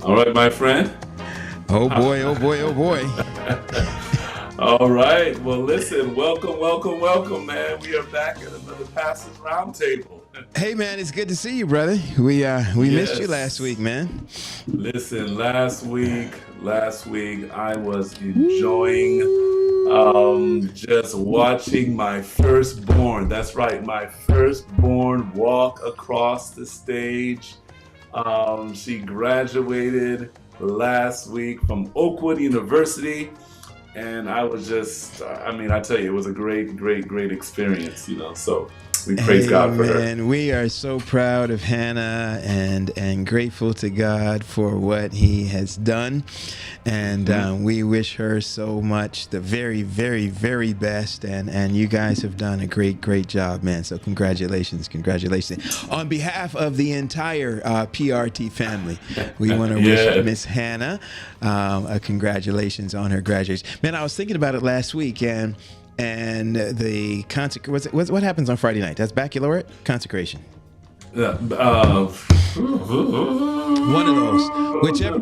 All right, my friend. Oh boy, oh boy, oh boy. All right. Well, listen, welcome, man. We are back at another Pastors Roundtable. Hey man, it's good to see you, brother. We missed you last week, man. Listen, last week I was enjoying just watching my firstborn. That's right, my firstborn walk across the stage. She graduated last week from Oakwood University. And I was just, I tell you, it was a great experience, so we praise God for her. And we are so proud of Hannah and grateful to God for what he has done. And we wish her so much the very, very, very best. And you guys have done a great job, man. So congratulations. On behalf of the entire PRT family, we want to wish Miss Hannah a congratulations on her graduation. Man, I was thinking about it last week, and the what happens on Friday night? That's baccalaureate consecration. One of those, whichever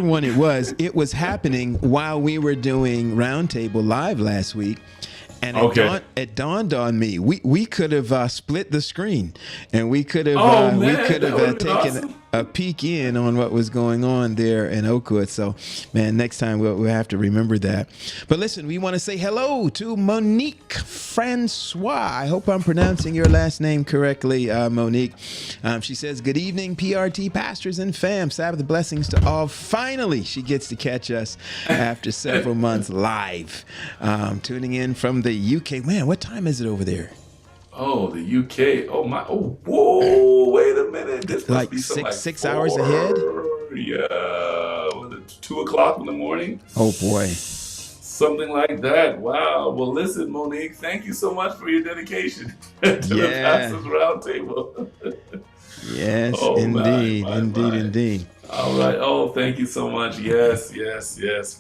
one it was. It was happening while we were doing Roundtable Live last week. And it dawned on me, we could have split the screen, and we could have taken awesome. A peek in on what was going on there in Oakwood. So, man, next time we'll have to remember that. But listen, we want to say hello to Monique Francois. I hope I'm pronouncing your last name correctly, Monique. She says, good evening, PRT pastors and fam. Sabbath blessings to all. Finally, she gets to catch us after several months live. Tuning in from the UK. Man, what time is it over there? Oh, the UK. Oh my. Oh, whoa. Wait a minute. This must like be six hours ahead. Yeah. Was it 2 o'clock in the morning? Oh boy. Something like that. Wow. Well, listen, Monique, thank you so much for your dedication to the Pastors Roundtable. Yes, indeed. Indeed. All right. Oh, thank you so much. Yes.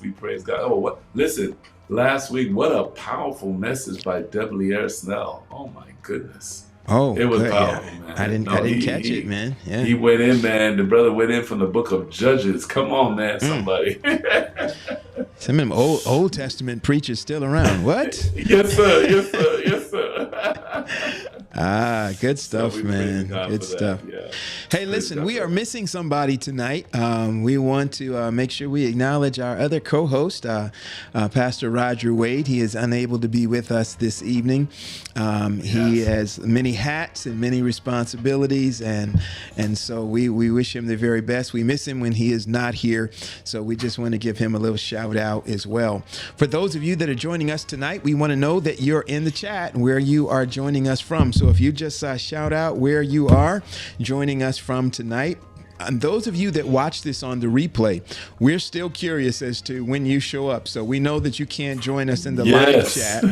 We praise God. Oh, what? Listen. Last week, what a powerful message by W. Snell. Oh my goodness. Oh, it was good. powerful, Yeah. man. I didn't catch it, man. Yeah. He went in, man. The brother went in from the book of Judges. Come on, man, somebody. Some of them Old Testament preachers still around. What? Yes, sir. Good stuff, man. Good stuff. Yeah. Hey, listen, we are missing somebody tonight. We want to make sure we acknowledge our other co-host, Pastor Roger Wade. He is unable to be with us this evening. He has many hats and many responsibilities, and so we wish him the very best. We miss him when he is not here, so we just want to give him a little shout out as well. For those of you that are joining us tonight, we want to know that you're in the chat where you are joining us from. So if you just shout out where you are joining us from tonight. And those of you that watch this on the replay, we're still curious as to when you show up. So we know that you can't join us in the live chat,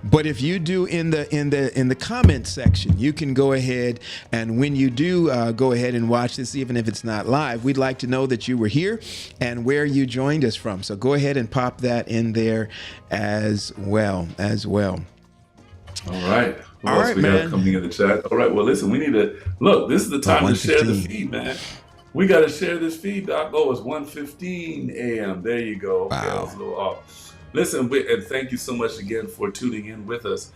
but if you do in the comment section, you can go ahead, and when you do go ahead and watch this, even if it's not live, we'd like to know that you were here and where you joined us from. So go ahead and pop that in there as well. All right. What else we got coming in the chat? All right. Well, listen, we need to look. This is the time to share the feed, man. We got to share this feed, Doc. Oh, it's 1:15 a.m. There you go. Okay, I was a little off. Listen, and thank you so much again for tuning in with us.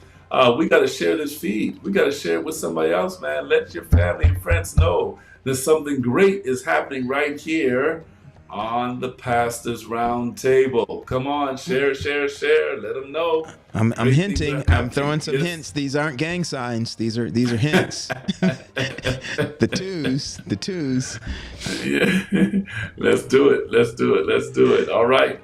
We got to share this feed. We got to share it with somebody else, man. Let your family and friends know that something great is happening right here on the Pastors Roundtable. Come on, share. Let them know. I'm hinting. I'm throwing some hints. These aren't gang signs. These are hints. The twos. Yeah. Let's do it. All right.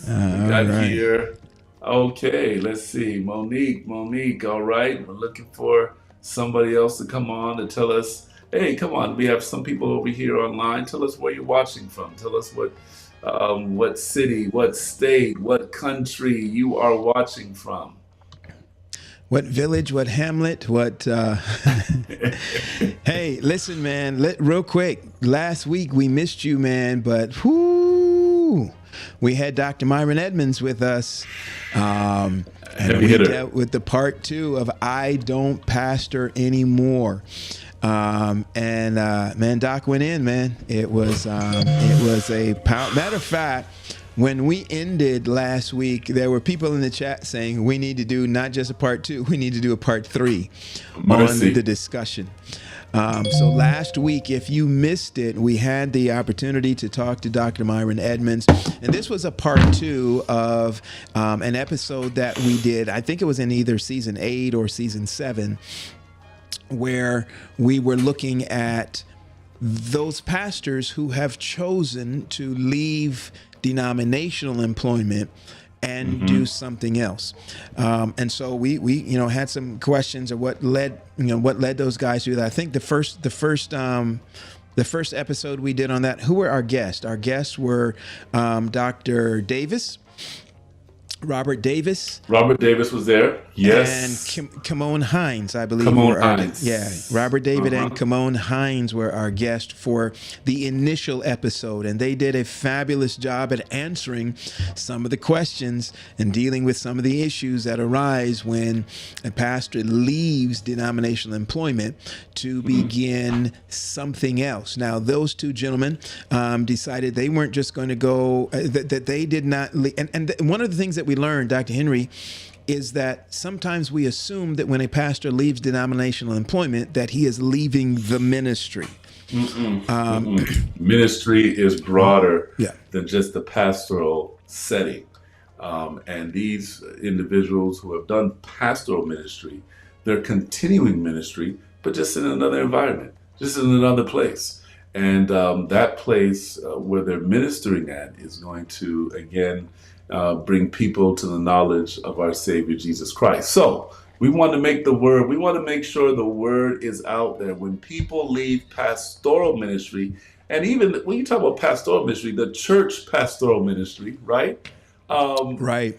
We got here. Okay, let's see. Monique. All right. We're looking for somebody else to come on to tell us. Hey, come on. We have some people over here online. Tell us where you're watching from. Tell us what city, what state, what country you are watching from. What village, what hamlet, what... Hey, listen, man, real quick. Last week we missed you, man, but we had Dr. Myron Edmonds with us. And we dealt with the part 2 of I Don't Pastor Anymore. Man, Doc went in, man. It was a power. Matter of fact, when we ended last week, there were people in the chat saying we need to do not just a part 2, we need to do a part 3 on the discussion. So last week, if you missed it, we had the opportunity to talk to Dr. Myron Edmonds. And this was a part 2 of an episode that we did. I think it was in either season 8 or season 7, where we were looking at those pastors who have chosen to leave denominational employment and do something else. And so we had some questions of what led those guys to that. I think the first episode we did on that, who were our guests? Our guests were Dr. Davis, Robert Davis. Robert Davis was there. Yes. And Kimon Hines, I believe. Kimon Hines. Yeah. Robert David and Kimon Hines were our guest for the initial episode. And they did a fabulous job at answering some of the questions and dealing with some of the issues that arise when a pastor leaves denominational employment to begin something else. Now, those two gentlemen decided they weren't just going to go, that they did not leave. And one of the things that we learned, Dr. Henry, is that sometimes we assume that when a pastor leaves denominational employment that he is leaving the ministry. Ministry is broader than just the pastoral setting. And these individuals who have done pastoral ministry, they're continuing ministry, but just in another environment, just in another place. And that place where they're ministering at is going to, again, bring people to the knowledge of our Savior, Jesus Christ. So we want to make sure the word is out there. When people leave pastoral ministry, and even when you talk about pastoral ministry, the church pastoral ministry, right? Right.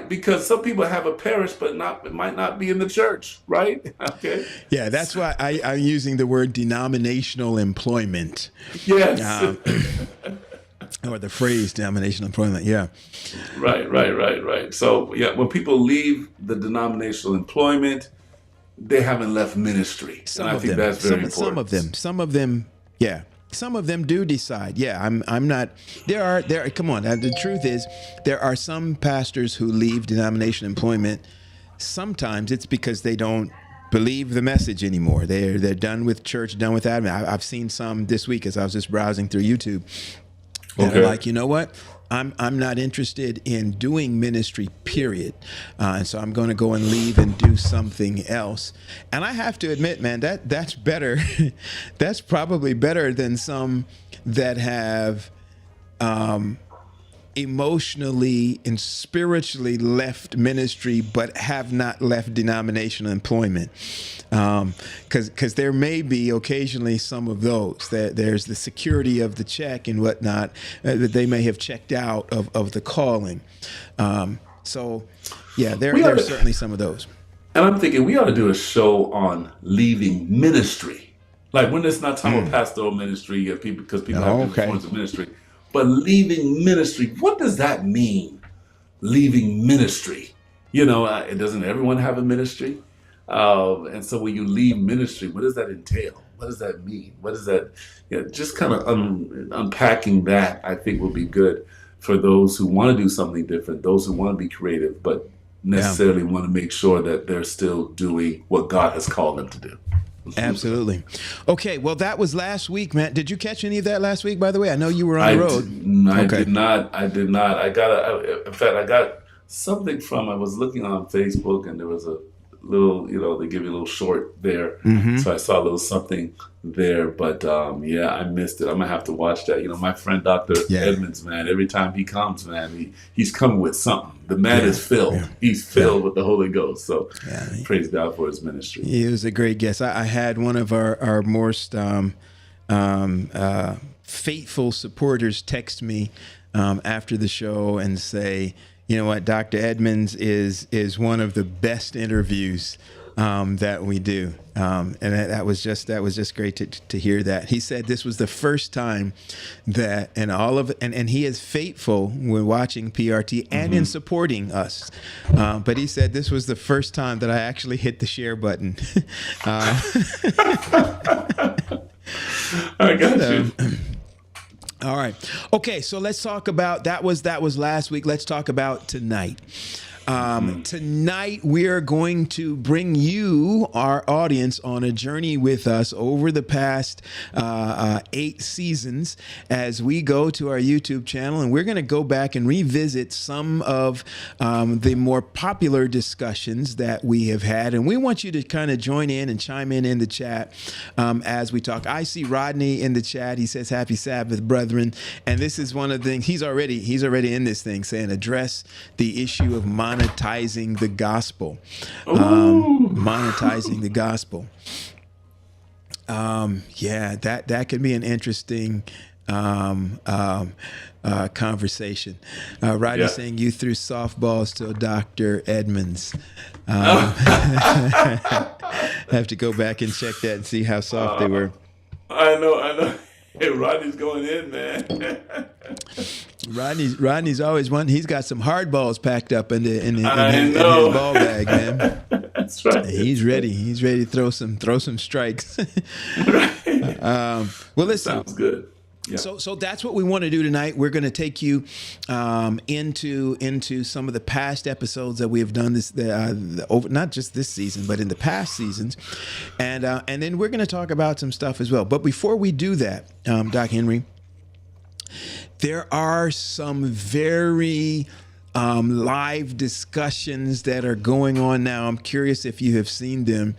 Because some people have a parish, but it might not be in the church, right? Okay. Yeah, that's why I'm using the word denominational employment. Yes. Or the phrase denominational employment, yeah. Right. So, when people leave the denominational employment, they haven't left ministry. And I think that's very important. Some of them, yeah. Some of them do decide, I'm not, come on. The truth is, there are some pastors who leave denominational employment. Sometimes it's because they don't believe the message anymore. They're done with church, done with that. I've seen some this week as I was just browsing through YouTube. And I'm like, you know what? I'm not interested in doing ministry, period. And so I'm going to go and leave and do something else. And I have to admit, man, that's better. That's probably better than some that have emotionally and spiritually left ministry but have not left denominational employment. Because there may be occasionally some of those. There's the security of the check and whatnot that they may have checked out of the calling. There are certainly some of those. And I'm thinking we ought to do a show on leaving ministry. Like when it's not talking about pastoral ministry, because people have different forms of ministry. But leaving ministry, what does that mean? Leaving ministry. Doesn't everyone have a ministry? And so when you leave ministry, what does that entail? What does that mean? What does that, just kind of unpacking that, I think will be good for those who want to do something different, those who want to be creative, but necessarily want to make sure that they're still doing what God has called them to do. Absolutely. Okay, well, that was last week, Matt. Did you catch any of that last week, by the way? I know you were on the road. I did not. In fact, I got something I was looking on Facebook, and there was a little, they give you a little short there. So I saw a little something there, but I missed it. I'm gonna have to watch that. My friend Dr. Edmonds, man, every time he comes, man, he's coming with something. The man is filled. Yeah. He's filled with the Holy Ghost. So praise God for his ministry. He was a great guest. I had one of our most faithful supporters text me after the show and say, you know what, Dr. Edmonds is one of the best interviews that we do. And that was just great to hear that. He said this was the first time that, and he is faithful when watching PRT and in supporting us. But he said this was the first time that I actually hit the share button. I got you. All right. Okay. So let's talk about that was last week. Let's talk about tonight. Tonight, we are going to bring you, our audience, on a journey with us over the past 8 seasons as we go to our YouTube channel. And we're going to go back and revisit some of the more popular discussions that we have had. And we want you to kind of join in and chime in the chat as we talk. I see Rodney in the chat. He says, "Happy Sabbath, brethren." And this is one of the things he's already in this thing saying, address the issue of monetizing the gospel. Monetizing the gospel. Yeah, that could be an interesting conversation. Rodney saying you threw softballs to Dr. Edmonds. Have to go back and check that and see how soft they were. I know. Hey, Rodney's going in, man. Rodney's always one. He's got some hard balls packed up in his ball bag, man. That's right. He's ready. He's ready to throw some strikes. Right. Well, listen. Sounds good. Yeah. So that's what we want to do tonight. We're going to take you into some of the past episodes that we have done over not just this season, but in the past seasons, and then we're going to talk about some stuff as well. But before we do that, Doc Henry, there are some very live discussions that are going on now. I'm curious if you have seen them.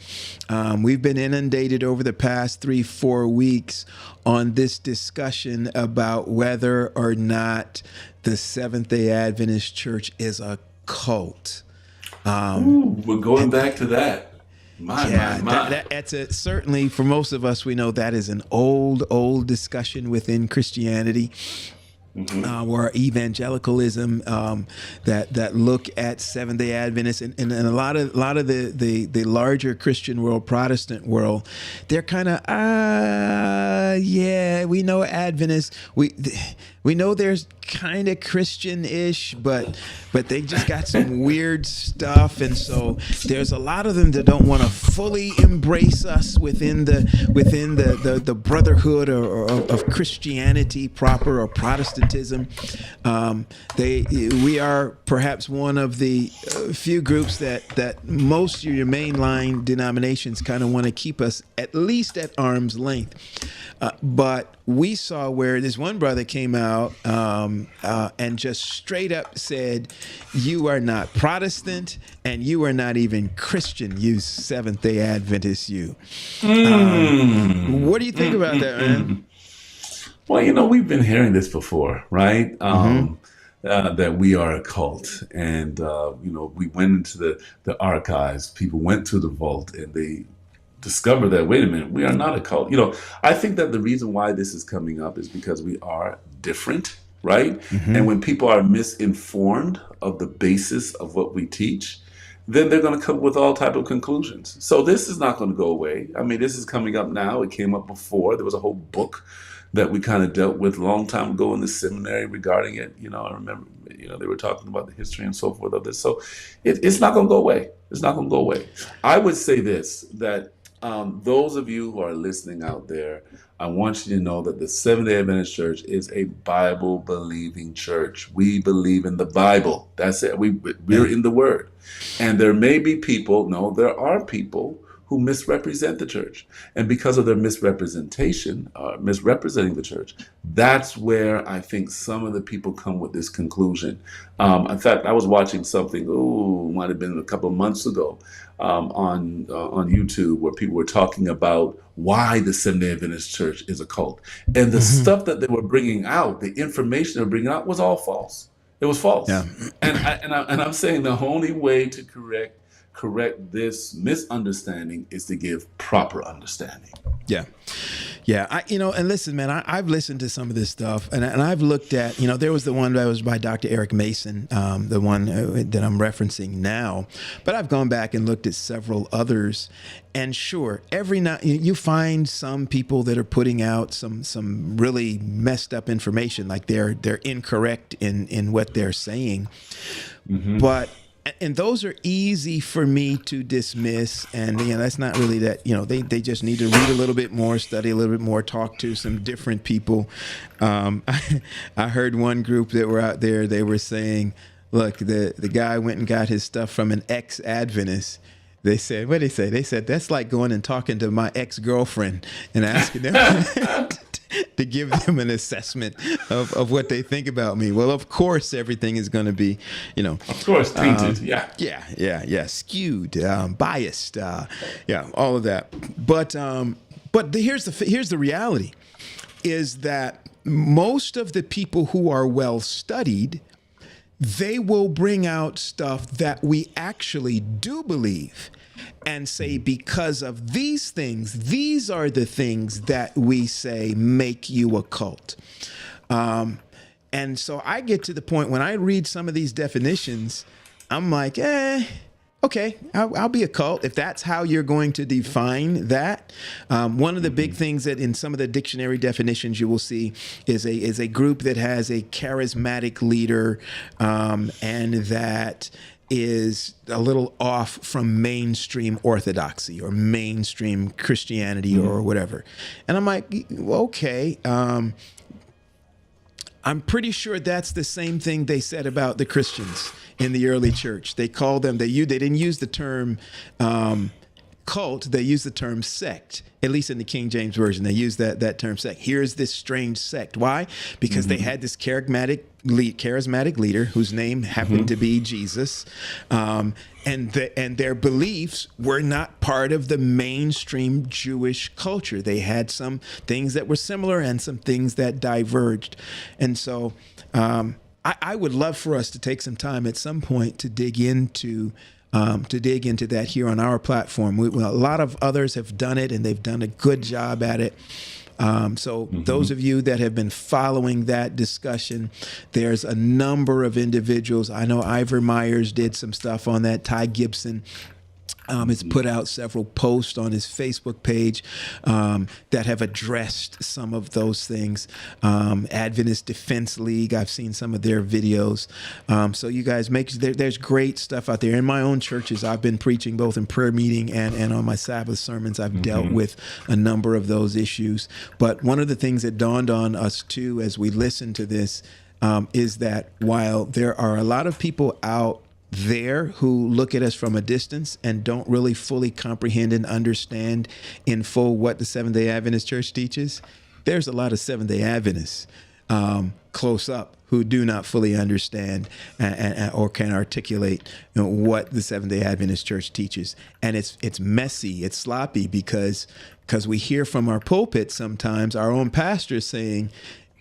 We've been inundated over the past 3-4 weeks on this discussion about whether or not the Seventh-day Adventist Church is a cult. We're going back to that. My. That's certainly for most of us, we know that is an old discussion within Christianity. Or evangelicalism that look at Seventh-day Adventists and a lot of the larger Christian world, Protestant world, they're kind of we know Adventists, we know there's kind of Christian-ish, but they just got some weird stuff, and so there's a lot of them that don't want to fully embrace us within the brotherhood of Christianity proper or Protestantism. We are perhaps one of the few groups that most of your mainline denominations kind of want to keep us at least at arm's length. But we saw where this one brother came out and just straight up said, "You are not Protestant and you are not even Christian, you Seventh-day Adventist, you." What do you think about that, man? Well, we've been hearing this before, right? That we are a cult. And, we went into the archives. People went to the vault and they discover that, wait a minute, we are not a cult. I think that the reason why this is coming up is because we are different, right? And when people are misinformed of the basis of what we teach, then they're going to come with all type of conclusions. So this is not going to go away. I mean, this is coming up now. It came up before. There was a whole book that we kind of dealt with a long time ago in the seminary regarding it. I remember, they were talking about the history and so forth of this. So it's not going to go away. It's not going to go away. I would say this, that those of you who are listening out there, I want you to know that the Seventh-day Adventist Church is a Bible-believing church. We believe in the Bible. That's it. We're in the Word. And there may be people, there are people who misrepresent the church. And because of their misrepresentation, misrepresenting the church, that's where I think some of the people come with this conclusion. In fact, I was watching something, might have been a couple of months ago, on YouTube, where people were talking about why the Seventh-day Adventist Church is a cult. And the stuff that they were bringing out, the information they were bringing out was all false. It was false. Yeah. And I'm saying the only way to correct this misunderstanding is to give proper understanding. Yeah. Yeah, and listen, man, I've listened to some of this stuff, and I've looked at, there was the one that was by Dr. Eric Mason, the one that I'm referencing now, but I've gone back and looked at several others, and sure, every now you find some people that are putting out some really messed up information, like they're incorrect in what they're saying, but. And those are easy for me to dismiss. And, that's not really that, they just need to read a little bit more, study a little bit more, talk to some different people. I heard one group that were out there, they were saying, look, the guy went and got his stuff from an ex-Adventist. They said, what did they say? They said, that's like going and talking to my ex-girlfriend and asking them to give them an assessment of what they think about me. Well, of course, everything is going to be, of course, tainted. Skewed, biased, all of that. But here's the reality is that most of the people who are well studied, they will bring out stuff that we actually do believe and say, because of these things, these are the things that we say make you a cult. And so I get to the point when I read some of these definitions, I'm like, okay, I'll be a cult if that's how you're going to define that. One of the big things that in some of the dictionary definitions you will see is a group that has a charismatic leader, and that is a little off from mainstream orthodoxy or mainstream Christianity or whatever. And I'm like, okay. I'm pretty sure that's the same thing they said about the Christians in the early church. They called them, they didn't use the term cult, they used the term sect. At least in the King James Version, they use that term sect. Here's this strange sect. Why? Because they had this charismatic leader whose name happened to be Jesus, and their beliefs were not part of the mainstream Jewish culture. They had some things that were similar and some things that diverged. And so I would love for us to take some time at some point to dig into that here on our platform. A lot of others have done it, and they've done a good job at it. So those of you that have been following that discussion, there's a number of individuals. I know Ivor Myers did some stuff on that. Ty Gibson has put out several posts on his Facebook page that have addressed some of those things. Adventist Defense League, I've seen some of their videos. So you guys there's great stuff out there. In my own churches, I've been preaching both in prayer meeting and on my Sabbath sermons. I've dealt with a number of those issues. But one of the things that dawned on us too as we listened to this is that while there are a lot of people out there who look at us from a distance and don't really fully comprehend and understand in full what the Seventh-day Adventist Church teaches, there's a lot of Seventh-day Adventists close up who do not fully understand or can articulate what the Seventh-day Adventist Church teaches. And it's messy, it's sloppy because we hear from our pulpit sometimes our own pastors saying,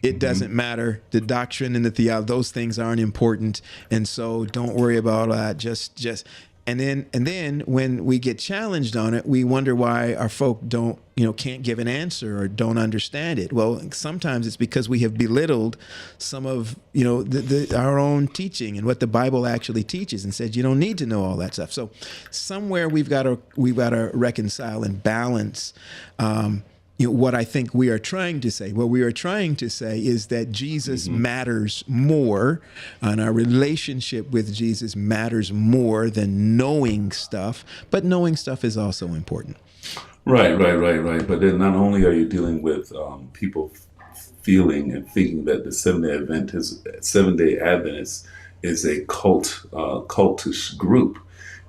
it doesn't matter. The doctrine and the theology, those things aren't important. And so don't worry about that. And then when we get challenged on it, we wonder why our folk can't give an answer or don't understand it. Well, sometimes it's because we have belittled some of, our own teaching and what the Bible actually teaches and said, you don't need to know all that stuff. So somewhere we've got to reconcile and balance, what I think we are trying to say. What we are trying to say is that Jesus matters more, and our relationship with Jesus matters more than knowing stuff, but knowing stuff is also important. Right. But then not only are you dealing with people feeling and thinking that the Seventh-day Adventist is a cultish group,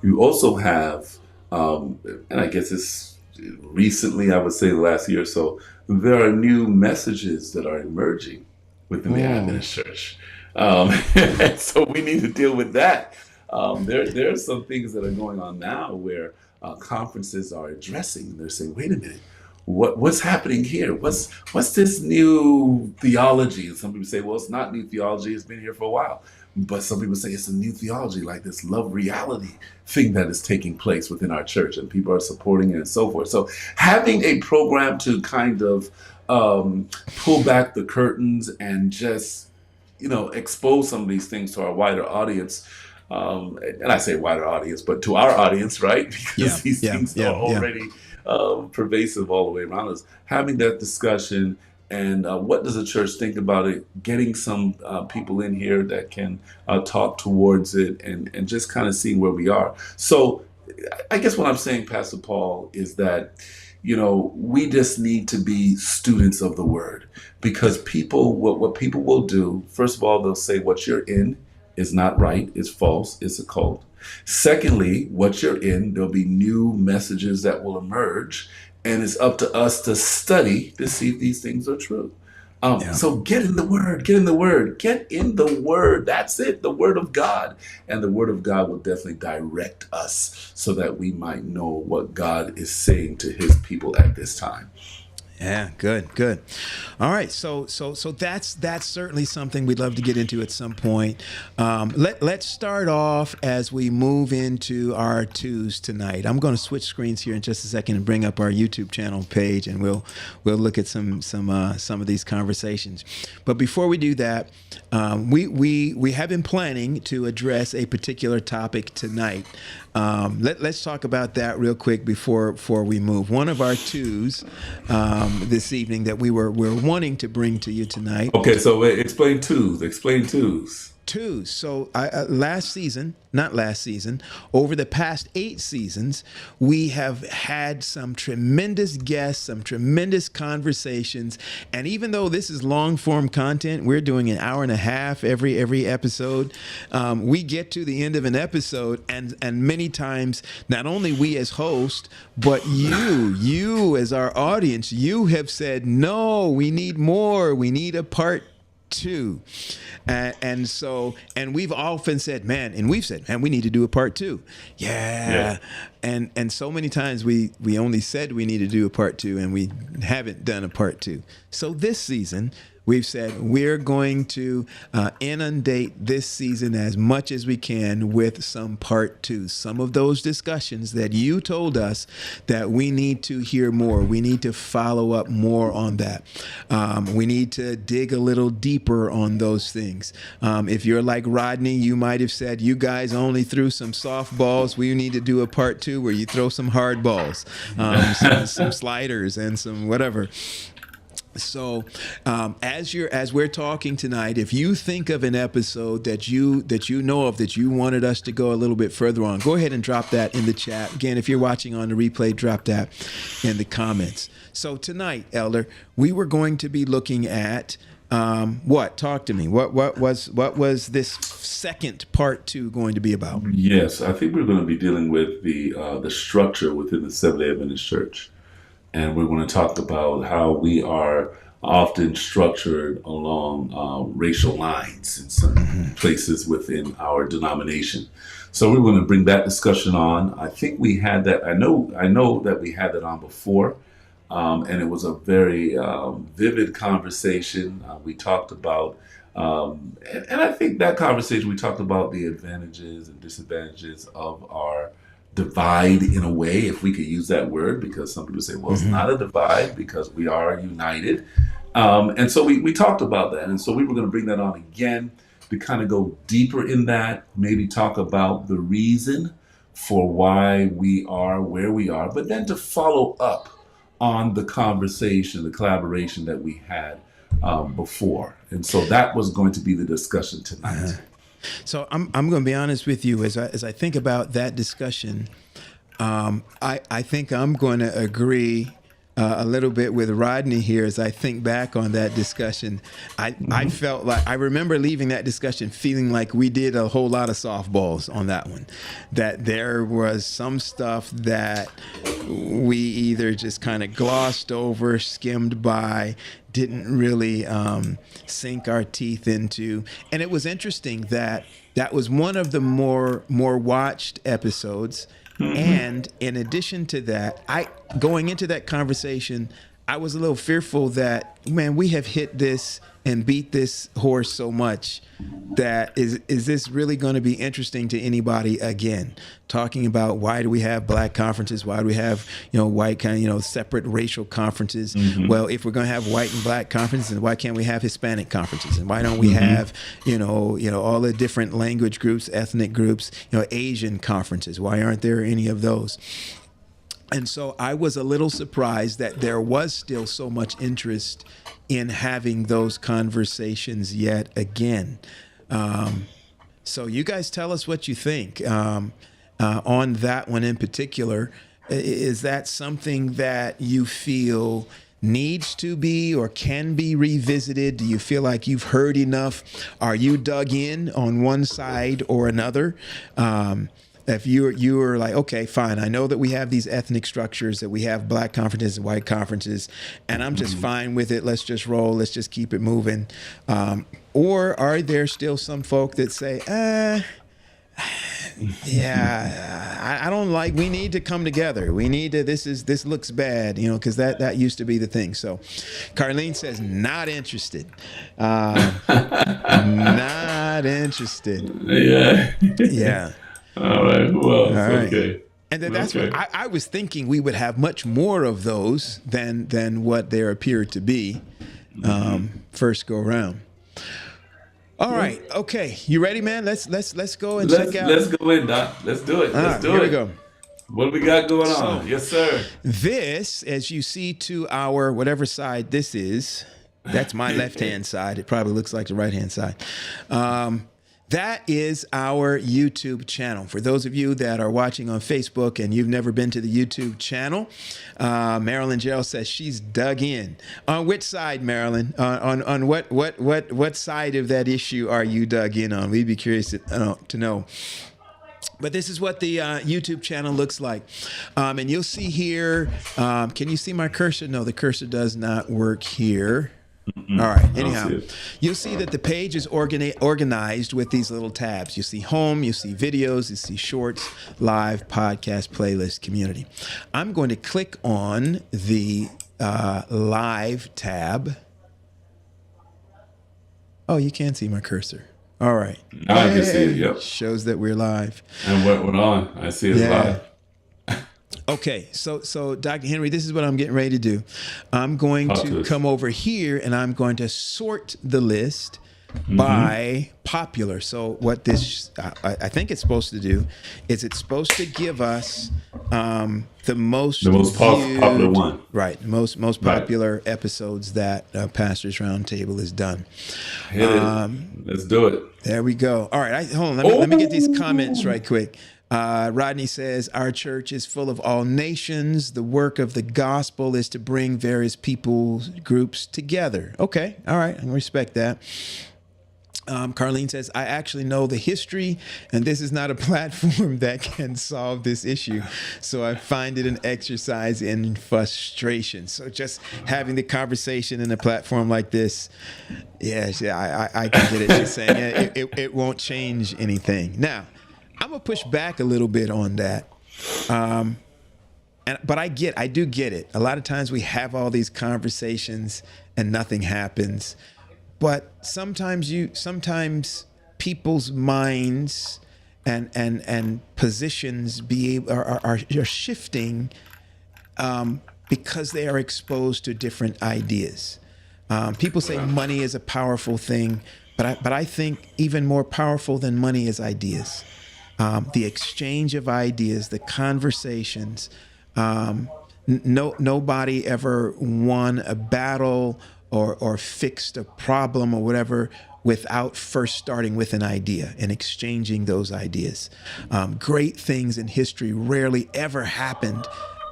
you also have, and I guess it's recently, I would say the last year or so, there are new messages that are emerging within the Adventist Church. So we need to deal with that. There are some things that are going on now where conferences are addressing. They're saying, wait a minute, what's happening here? What's this new theology? And some people say, well, it's not new theology. It's been here for a while. but some people say it's a new theology, like this love reality thing that is taking place within our church, and people are supporting it and so forth. So having a program to kind of pull back the curtains and just, expose some of these things to our wider audience. And I say wider audience, but to our audience, right? Because these things are already pervasive all the way around us. Having that discussion, and what does the church think about it? Getting some people in here that can talk towards it, and just kind of seeing where we are. So I guess what I'm saying, Pastor Paul, is that, we just need to be students of the word, because what people will do, first of all, they'll say what you're in is not right, it's false, it's a cult. Secondly, what you're in, there'll be new messages that will emerge, and it's up to us to study to see if these things are true. So get in the word, get in the word, get in the word. That's it, the word of God. And the word of God will definitely direct us so that we might know what God is saying to his people at this time. Yeah, good. All right, so that's certainly something we'd love to get into at some point. Let's start off as we move into our twos tonight. I'm going to switch screens here in just a second and bring up our YouTube channel page, and we'll look at some of these conversations. But before we do that, we have been planning to address a particular topic tonight. Let's talk about that real quick before we move. One of our twos this evening that we're wanting to bring to you tonight. Okay, so explain twos. Twos. So over the past 8 seasons, we have had some tremendous guests, some tremendous conversations. And even though this is long form content, we're doing an hour and a half every episode. We get to the end of an episode, and many times, not only we as hosts, but you as our audience, you have said, no, we need more. We need a part 2. And we've often said, man, we need to do a part 2. Yeah. And so many times we only said we need to do a part 2, and we haven't done a part 2. So this season, we've said we're going to inundate this season as much as we can with some part 2. Some of those discussions that you told us that we need to hear more. We need to follow up more on that. We need to dig a little deeper on those things. If you're like Rodney, you might have said, you guys only threw some softballs. We need to do a part 2 where you throw some hard balls, some sliders and some whatever. So, as we're talking tonight, if you think of an episode that you know of that you wanted us to go a little bit further on, go ahead and drop that in the chat. Again, if you're watching on the replay, drop that in the comments. So tonight, Elder, we were going to be looking at what? Talk to me. What was this second part 2 going to be about? Yes, I think we're going to be dealing with the structure within the Seventh-day Adventist Church. And we're going to talk about how we are often structured along racial lines in some places within our denomination. So we're going to bring that discussion on. I think we had that. I know that we had that on before, and it was a very vivid conversation. We talked about, and I think that conversation, we talked about the advantages and disadvantages of our divide, in a way, if we could use that word, because some people say, well, it's not a divide because we are united. And so we talked about that. And so we were going to bring that on again to kind of go deeper in that, maybe talk about the reason for why we are where we are, but then to follow up on the conversation, the collaboration that we had before. And so that was going to be the discussion tonight. So I'm going to be honest with you, as I think about that discussion, I think I'm going to agree a little bit with Rodney here as I think back on that discussion. I felt like I remember leaving that discussion feeling like we did a whole lot of softballs on that one, that there was some stuff that we either just kind of glossed over, skimmed by, didn't really sink our teeth into. And it was interesting that was one of the more watched episodes. And in addition to that, going into that conversation, I was a little fearful that, man, we have hit this and beat this horse so much that is this really going to be interesting to anybody again? Talking about why do we have black conferences? Why do we have, white kind of, separate racial conferences? Well, if we're going to have white and black conferences, then why can't we have Hispanic conferences? And why don't we have, all the different language groups, ethnic groups, Asian conferences? Why aren't there any of those? And so I was a little surprised that there was still so much interest in having those conversations yet again. So you guys tell us what you think on that one in particular. Is that something that you feel needs to be or can be revisited? Do you feel like you've heard enough? Are you dug in on one side or another? If you were like, okay, fine, I know that we have these ethnic structures, that we have black conferences and white conferences, and I'm just fine with it. Let's just roll. Let's just keep it moving. Or are there still some folk that say, I don't like, we need to come together. We need to, this looks bad, because that used to be the thing. So Carlene says, not interested. Not interested. Yeah. Yeah. All right. Who else? All right. Okay. And then that's what I was thinking we would have much more of those than what there appeared to be first go around. All right. Okay. You ready, man? Let's go and check out. Let's go in, Doc. Let's do it. Let's do it. Here we go. What do we got going on? Yes, sir. This, as you see to our whatever side this is, that's my left-hand side. It probably looks like the right-hand side. That is our YouTube channel. For those of you that are watching on Facebook and you've never been to the YouTube channel, Marilyn Gerald says she's dug in. On which side, Marilyn? On what side of that issue are you dug in on? We'd be curious to know. But this is what the YouTube channel looks like. And you'll see here, can you see my cursor? No, the cursor does not work here. All right. Anyhow, you'll see that the page is organized with these little tabs. You see home, you see videos, you see shorts, live, podcast, playlist, community. I'm going to click on the live tab. Oh, you can see my cursor. All right. Now I can see it. Yep. Shows that we're live. And what on? I see it live. Okay, so Dr. Henry, this is what I'm getting ready to do. I'm going to come over here and I'm going to sort the list by popular. So what this, I think it's supposed to do is it's supposed to give us the most popular one. Right, most popular episodes that Pastors Roundtable has done. Hit it. Let's do it. There we go. All right, hold on. Let me get these comments right quick. Rodney says, our church is full of all nations. The work of the gospel is to bring various people groups together. Okay. All right. I respect that. Carlene says, I actually know the history, and this is not a platform that can solve this issue. So I find it an exercise in frustration. So just having the conversation in a platform like this, I can get it. She's saying it won't change anything. Now, I'm going to push back a little bit on that. But I do get it. A lot of times we have all these conversations and nothing happens. But sometimes people's minds and positions are shifting because they are exposed to different ideas. People say money is a powerful thing, but I think even more powerful than money is ideas. The exchange of ideas, the conversations. Nobody ever won a battle or fixed a problem or whatever without first starting with an idea and exchanging those ideas. Great things in history rarely ever happened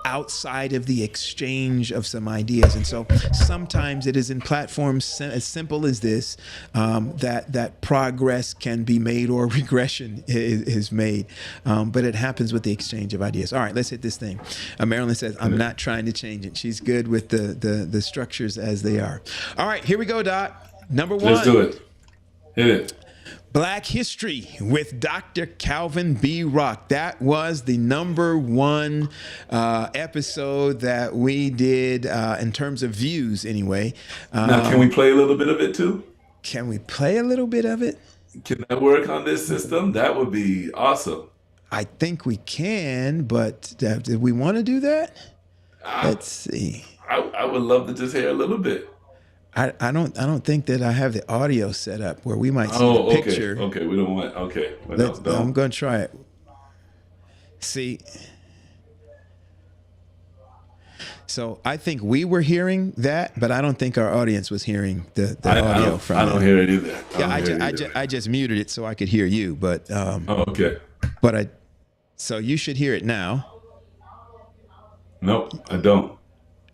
outside of the exchange of some ideas. And so sometimes it is in platforms as simple as this that progress can be made or regression is made. But it happens with the exchange of ideas. All right, let's hit this thing. Marilyn says, I'm not trying to change it. She's good with the structures as they are. All right, here we go, Doc. Number one. Let's do it. Hit it. Black History with Dr. Calvin B. Rock. That was the number one episode that we did in terms of views, anyway. Now, can we play a little bit of it too? Can we play a little bit of it? Can that work on this system? That would be awesome. I think we can, but did we want to do that? Let's see. I would love to just hear a little bit. I don't think that I have the audio set up where we might see the picture. Okay, we don't want. Okay, I'm going to try it. See, so I think we were hearing that, but I don't think our audience was hearing the audio from it. I don't hear it either. I just muted it so I could hear you, but okay. But so you should hear it now. Nope, I don't.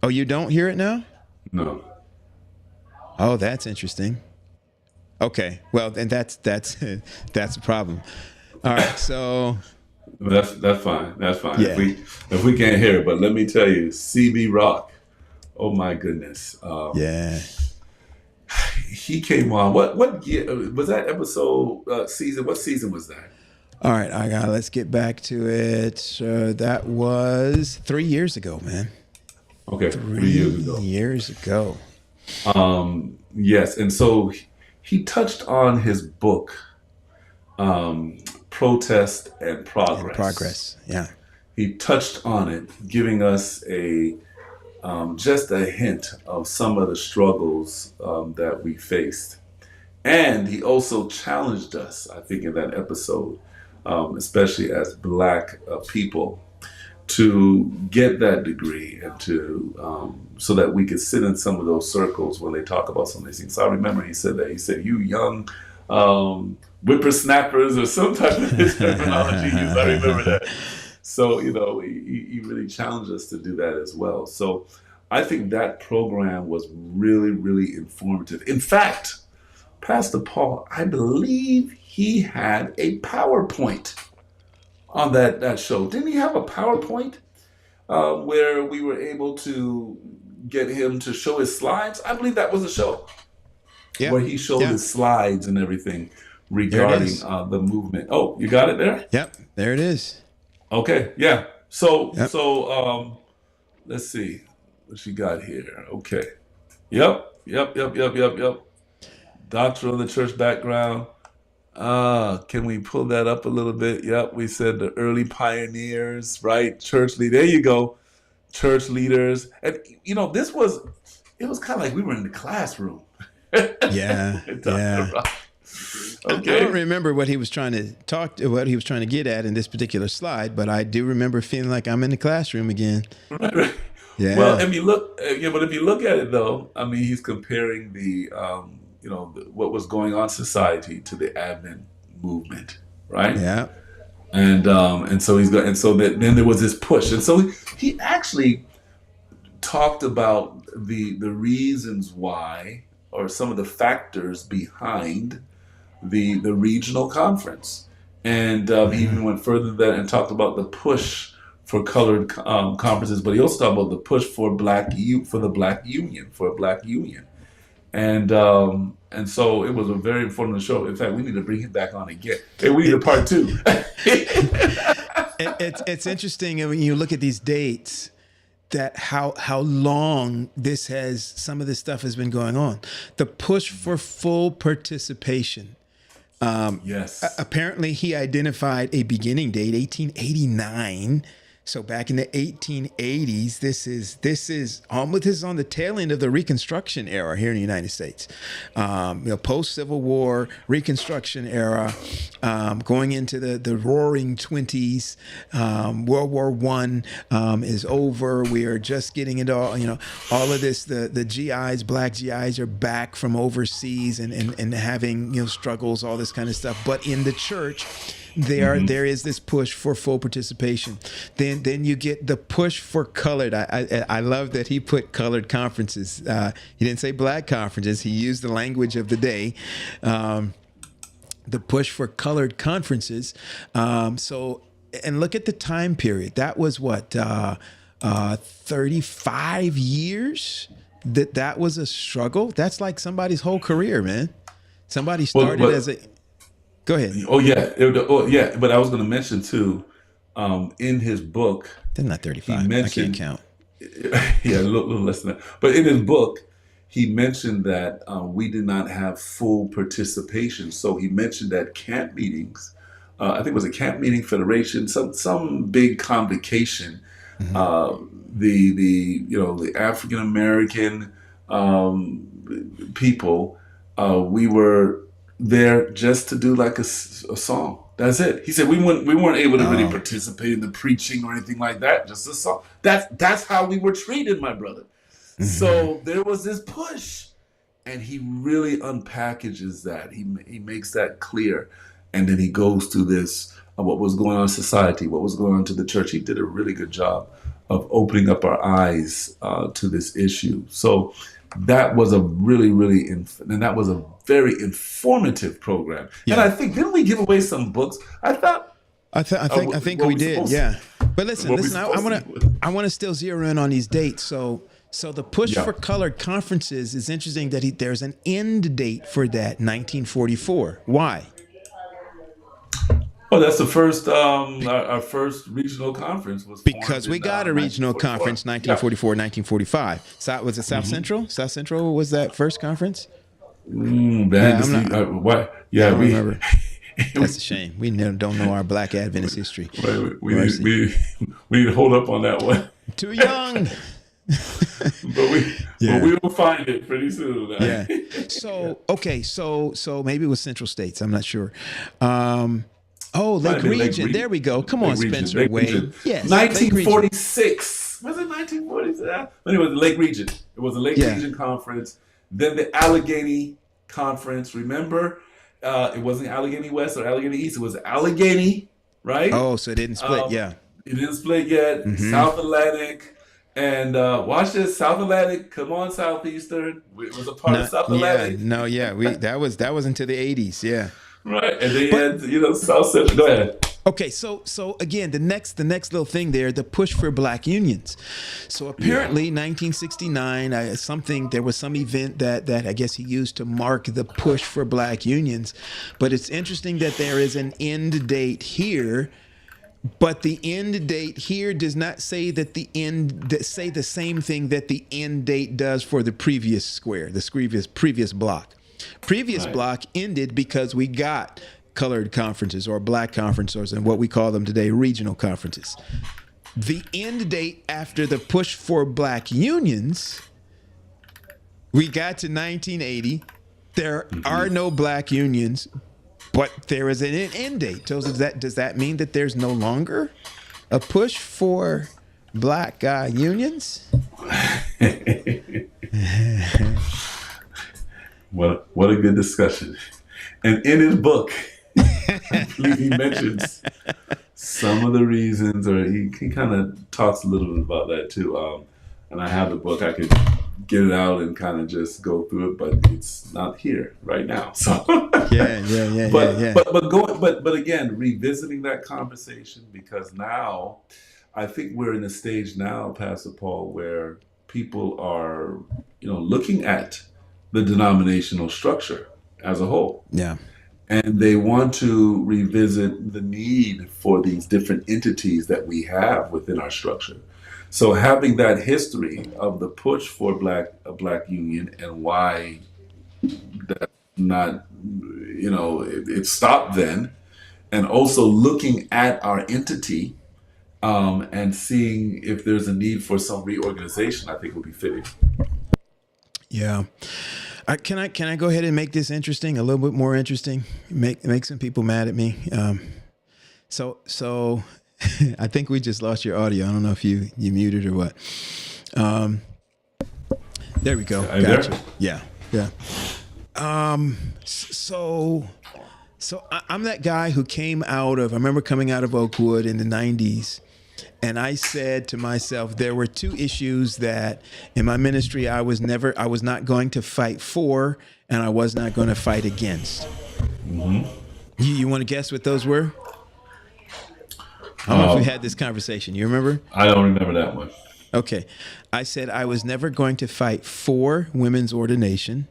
Oh, you don't hear it now? No. Oh, that's interesting. Okay, well, then that's a problem. All right, so that's fine. That's fine. Yeah. If we can't hear it, but let me tell you, CB Rock. Oh my goodness. Yeah. He came on. What year was that episode? Season? What season was that? All right, let's get back to it. That was 3 years ago, man. Okay, 3 years ago. 3 years ago. Yes, and so he touched on his book, Protest and Progress. Yeah. He touched on it, giving us just a hint of some of the struggles that we faced. And he also challenged us, I think, in that episode, especially as Black people, to get that degree and to so that we could sit in some of those circles when they talk about some of these things. So I remember he said that. He said, "You young whippersnappers," or some type of terminology used. I remember that. So he really challenged us to do that as well. So I think that program was really, really informative. In fact, Pastor Paul, I believe he had a PowerPoint on that show. Didn't he have a PowerPoint where we were able to get him to show his slides? I believe that was a show where he showed his slides and everything regarding the movement. Oh, you got it there? Yep, there it is. Okay, yeah. So let's see what she got here. Okay. Yep. Doctor of the church background. Can we pull that up a little bit? Yep, we said the early pioneers, right? Church leader. There you go. Church leaders. And it was kind of like we were in the classroom. Yeah. Okay. I don't remember what he was trying to get at in this particular slide, but I do remember feeling like I'm in the classroom again. Right. Yeah. Well, if you look at it though, I mean, he's comparing the what was going on in society to the Advent movement, right? Yeah. And so then there was this push, and so he actually talked about the reasons why, or some of the factors behind the regional conference, and he even went further than that and talked about the push for colored conferences, but he also talked about the push for the Black Union. And so it was a very informative show. In fact, we need to bring him back on again. Hey, we need a part 2. It's interesting when you look at these dates that how long some of this stuff has been going on. The push for full participation. Yes. Apparently, he identified a beginning date, 1889. So back in the 1880s, this is on the tail end of the Reconstruction era here in the United States. Post-Civil War, Reconstruction era, going into the Roaring 20s. World War I is over. We are just getting into all of this. The GIs, Black GIs, are back from overseas and having struggles, all this kind of stuff. But in the church, there is this push for full participation. Then you get the push for colored. I love that he put colored conferences. He didn't say Black conferences. He used the language of the day. The push for colored conferences. And look at the time period. That was 35 years. That was a struggle. That's like somebody's whole career, man. Somebody started as a Go ahead. Oh yeah, yeah. But I was going to mention too, in his book, They're not he 35. I can't mentioned, count. yeah, a little less than that. But in his book, he mentioned that we did not have full participation. So he mentioned that camp meetings, I think it was a camp meeting federation, some big convocation. Hmm. Uh, the African American people, we were there just to do like a song. That's it. He said we weren't able to really Oh. participate in the preaching or anything like that. Just a song. That's how we were treated, my brother. Hmm. So there was this push, and he really unpackages that. He makes that clear, and then he goes through this what was going on in society, what was going on to the church. He did a really good job of opening up our eyes to this issue. So that was a and that was a very informative program. And Yeah. I think didn't we give away some books? I thought I think what we we did. supposed Yeah. But what we listen. supposed to do. I want to still zero in on these dates. So the push Yeah. for colored conferences is interesting that there's an end date for that, 1944. Why? Oh, that's the first. Our first regional conference was formed Because we in got a regional 1944. conference, Yeah. 1944, 1945. Was it South Hmm. Central? South Central was that first conference? Man, I'm not. what? I Yeah, don't we remember. That's a shame. We don't know our Black Adventist history. we need Mercy. we need to hold up on that one. Too young. But Yeah. we will find it pretty soon. Yeah. Yeah. So okay. So maybe it was Central States. I'm not sure. Um, oh, Might Lake have been Region. There we go. Come on, Spencer Lake Wade. Region. Yes, Lake Region. 1946. Was it 1946? But anyway, the Lake Region. It was a Lake Yeah. Region conference. Then the Allegheny Conference. Remember, it wasn't Allegheny West or Allegheny East. It was Allegheny, right? Oh, so it didn't split. Um, Yeah. it didn't split yet. Hmm. South Atlantic. And watch this, South Atlantic. Come on, Southeastern. It was a part of Not. South Yeah. Atlantic. No. Yeah. That was into the 80s. Yeah. Right. And then you But had, South Central. Go ahead. okay, so again, the next little thing there, the push for black unions. So Yeah. apparently, 1969, there was some event that I guess he used to mark the push for black unions. But it's interesting that there is an end date here. But the end date here does not say say the same thing that the end date does for the previous square, the previous block. Previous Right. block ended because we got colored conferences or black conferences and what we call them today, regional conferences. The end date after the push for black unions, we got to 1980. There are no black unions, but there is an end date. So does that mean that there's no longer a push for black unions? What a good discussion. And in his book, I believe he mentions some of the reasons, or he kind of talks a little bit about that too. And I have the book. I could get it out and kind of just go through it, but it's not here right now. So, Yeah. but again, revisiting that conversation, because now I think we're in a stage now, Pastor Paul, where people are, looking at the denominational structure as a whole. Yeah. And they want to revisit the need for these different entities that we have within our structure. So having that history of the push for a black union and why that not, it stopped then, and also looking at our entity and seeing if there's a need for some reorganization, I think would be fitting. Yeah. Can I go ahead and make this interesting, a little bit more interesting? Make some people mad at me. So I think we just lost your audio. I don't know if you muted or what. There we go. Are you Gotcha. there? Yeah. So I'm that guy who I remember coming out of Oakwood in the 90s. And I said to myself, there were two issues that in my ministry I was not going to fight for, and I was not going to fight against. Mm-hmm. You want to guess what those were? I don't know if we had this conversation. You remember? I don't remember that one. Okay. I said I was never going to fight for women's ordination,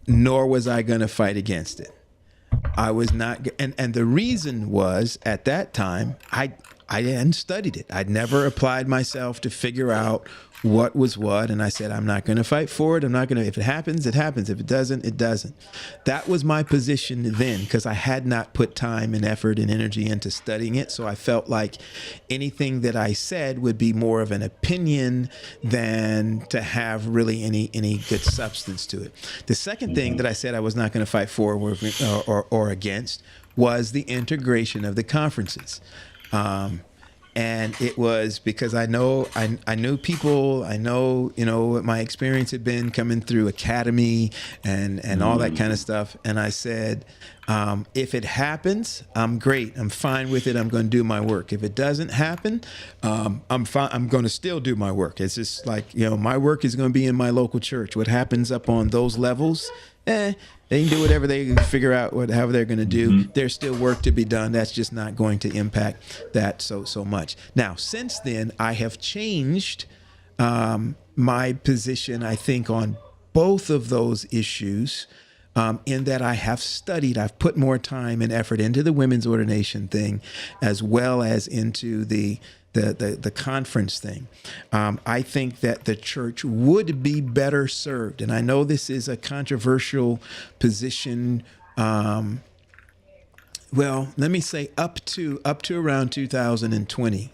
nor was I going to fight against it. I was not, and the reason was at that time I hadn't studied it. I'd never applied myself to figure out what was what, and I said, I'm not going to fight for it. I'm not going to. If it happens, it happens. If it doesn't, it doesn't. That was my position then, because I had not put time and effort and energy into studying it. So I felt like anything that I said would be more of an opinion than to have really any good substance to it. The second thing that I said I was not going to fight for or against was the integration of the conferences. And it was because I knew people, I know, what my experience had been coming through academy and all that kind of stuff. And I said, if it happens, I'm great. I'm fine with it. I'm going to do my work. If it doesn't happen, I'm fine. I'm going to still do my work. It's just like, my work is going to be in my local church. What happens up on those levels, they can do whatever they can figure out, however they're going to do. There's still work to be done. That's just not going to impact that so much. Now, since then, I have changed my position, I think, on both of those issues, in that I have studied. I've put more time and effort into the women's ordination thing, as well as into the conference thing. I think that the church would be better served, and I know this is a controversial position. Well, let me say up to around 2020,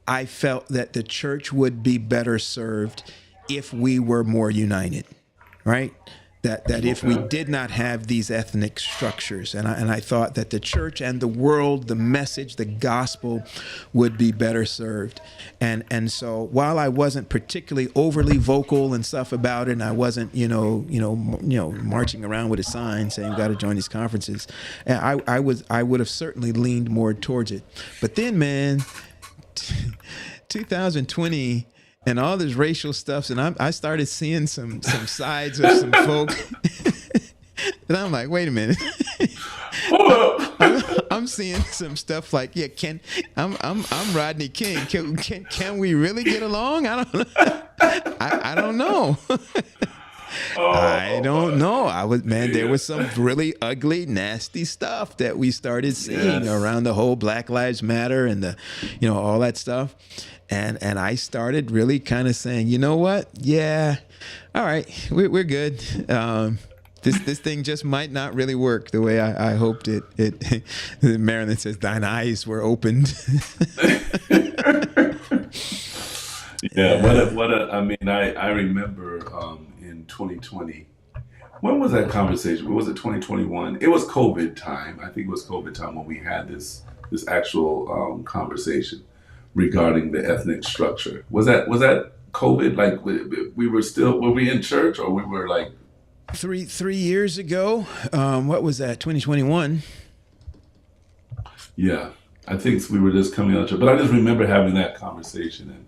I felt that the church would be better served if we were more united, right? That if we did not have these ethnic structures, and I thought that the church and the world, the message, the gospel would be better served. And so while I wasn't particularly overly vocal and stuff about it, and I wasn't, marching around with a sign saying we got to join these conferences, I would have certainly leaned more towards it. But then, man, 2020 and all this racial stuff, and I started seeing some sides of some folk, and I'm like, wait a minute. I'm seeing some stuff like, I'm Rodney King. Can we really get along? I don't know. I don't know. I don't know. There was some really ugly, nasty stuff that we started seeing around the whole Black Lives Matter and the, all that stuff. And I started really kind of saying, you know what? Yeah, all right, we're good. This thing just might not really work the way I hoped it. Marilyn says, "Thine eyes were opened." I remember in 2020. When was that conversation? Was it 2021? It was COVID time. I think it was COVID time when we had this actual conversation regarding the ethnic structure. Was that COVID? Like were we in church, or we were like 3 years ago? What was that? 2021. Yeah, I think we were just coming out of church, but I just remember having that conversation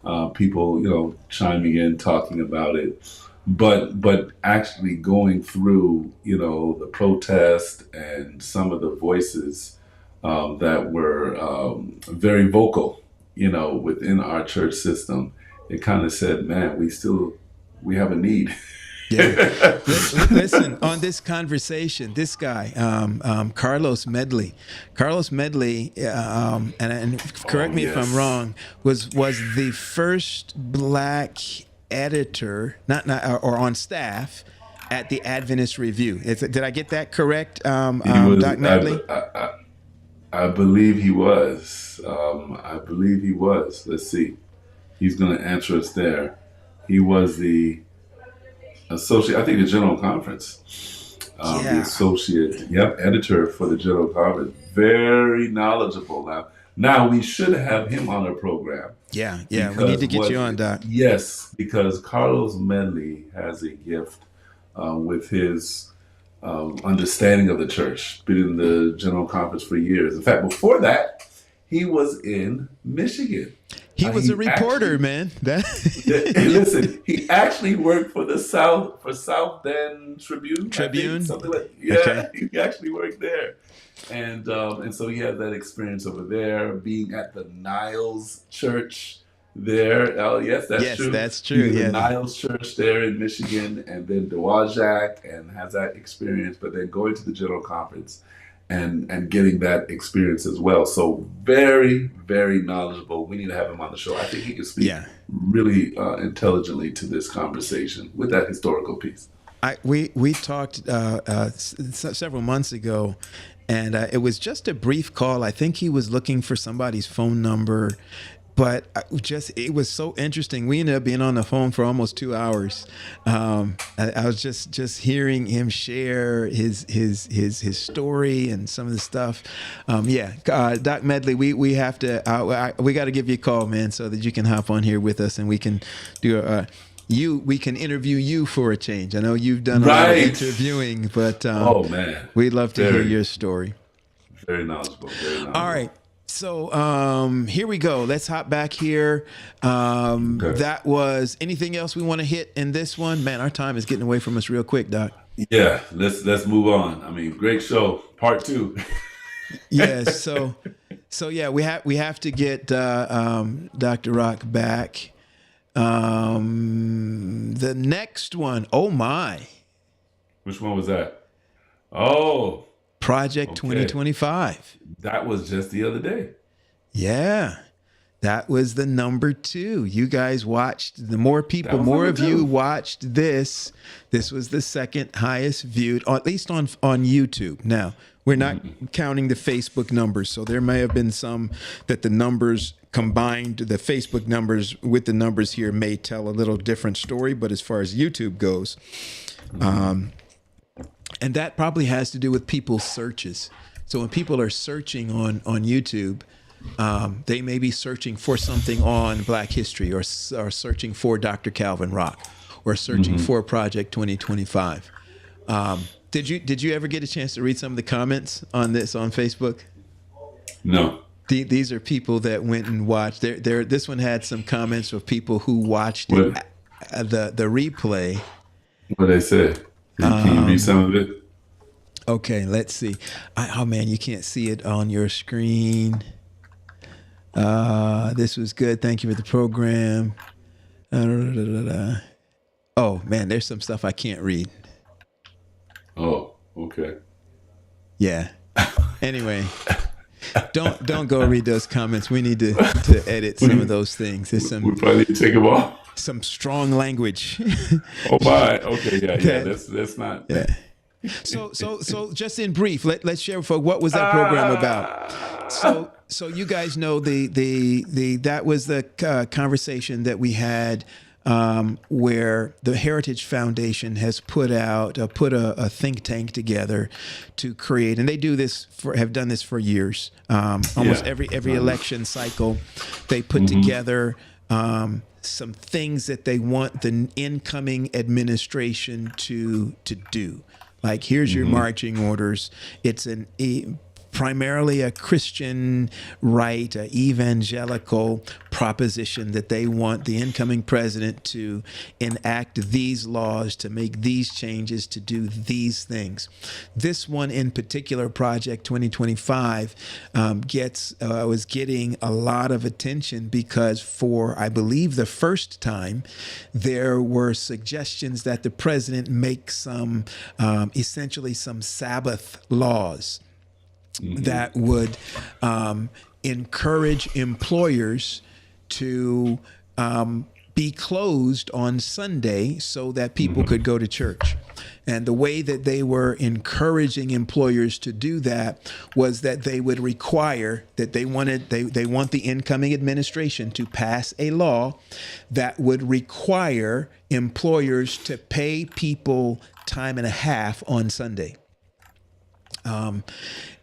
and people, chiming in, talking about it, but actually going through, the protest and some of the voices that were very vocal, within our church system. It kind of said, man, we have a need. Yeah. Listen, on this conversation, this guy, Carlos Medley, and correct me if I'm wrong, was the first black editor, or on staff at the Adventist Review. Did I get that correct, Doc Medley? I believe he was. Let's see. He's going to answer us there. He was the associate, I think, the General Conference. The associate, editor for the General Conference. Very knowledgeable. Now we should have him on our program. Yeah. We need to get you on, Doc. Yes, because Carlos Medley has a gift with his understanding of the church. Been in the General Conference for years. In fact, before that, he was in Michigan. He was a reporter, man. Listen, he actually worked for the South Bend Tribune. Something like Okay. He actually worked there, and so he had that experience over there, being at the Niles Church there. Oh, yes, that's Yes, true. that's true. He's in the Yeah. Niles Church there in Michigan, and then Dowagiac, and has that experience. But then going to the General Conference and getting that experience as well. So very, very knowledgeable. We need to have him on the show. I think he can speak Yeah. really intelligently to this conversation with that historical piece. We talked several months ago, and it was just a brief call. I think he was looking for somebody's phone number, but it was so interesting. We ended up being on the phone for almost 2 hours. I was just hearing him share his story and some of the stuff. Doc Medley, we have to we got to give you a call, man, so that you can hop on here with us and we can do we can interview you for a change. I know you've done a lot of interviewing, but oh man, we'd love to hear your story. Very knowledgeable. All right. So here we go. Let's hop back here. Okay. That was anything else we want to hit in this one? Man, our time is getting away from us real quick, Doc. Yeah, let's move on. I mean, great show, part 2. Yes. So yeah, we have to get Dr. Rock back. The next one, oh my. Which one was that? Oh. Project 2025. That was just the other day. Yeah. That was the number 2. You guys watched, more of you watched this. This was the second highest viewed, or at least on YouTube. Now, we're not counting the Facebook numbers. So there may have been some that the numbers combined, the Facebook numbers with the numbers here may tell a little different story. But as far as YouTube goes, and that probably has to do with people's searches. So when people are searching on YouTube, they may be searching for something on Black history, or searching for Dr. Calvin Rock, or searching for Project 2025. Did you ever get a chance to read some of the comments on this on Facebook? No. These are people that went and watched. This one had some comments of people who watched the replay. What did they say? Can you read some of it? Okay, let's see. Oh man, you can't see it on your screen. This was good. Thank you for the program. Oh man, there's some stuff I can't read. Oh, okay. Yeah. Anyway, don't go read those comments. We need to edit some of those things. There's some. We probably need to take them off. Some strong language. Oh my. Okay. Yeah. That's not. Yeah. So just in brief, let's share for what was that program about. So you guys know that was the conversation that we had, where the Heritage Foundation has put a think tank together to create, and they have done this for years. Almost every election cycle, they put together some things that they want the incoming administration to do. Like, here's your marching orders. It's primarily a Christian right, evangelical proposition that they want the incoming president to enact these laws, to make these changes, to do these things. This one in particular, Project 2025, was getting a lot of attention because for, I believe, the first time, there were suggestions that the president make some, essentially some Sabbath laws that would encourage employers to be closed on Sunday so that people could go to church. And the way that they were encouraging employers to do that was that they would require that they want the incoming administration to pass a law that would require employers to pay people time and a half on Sunday.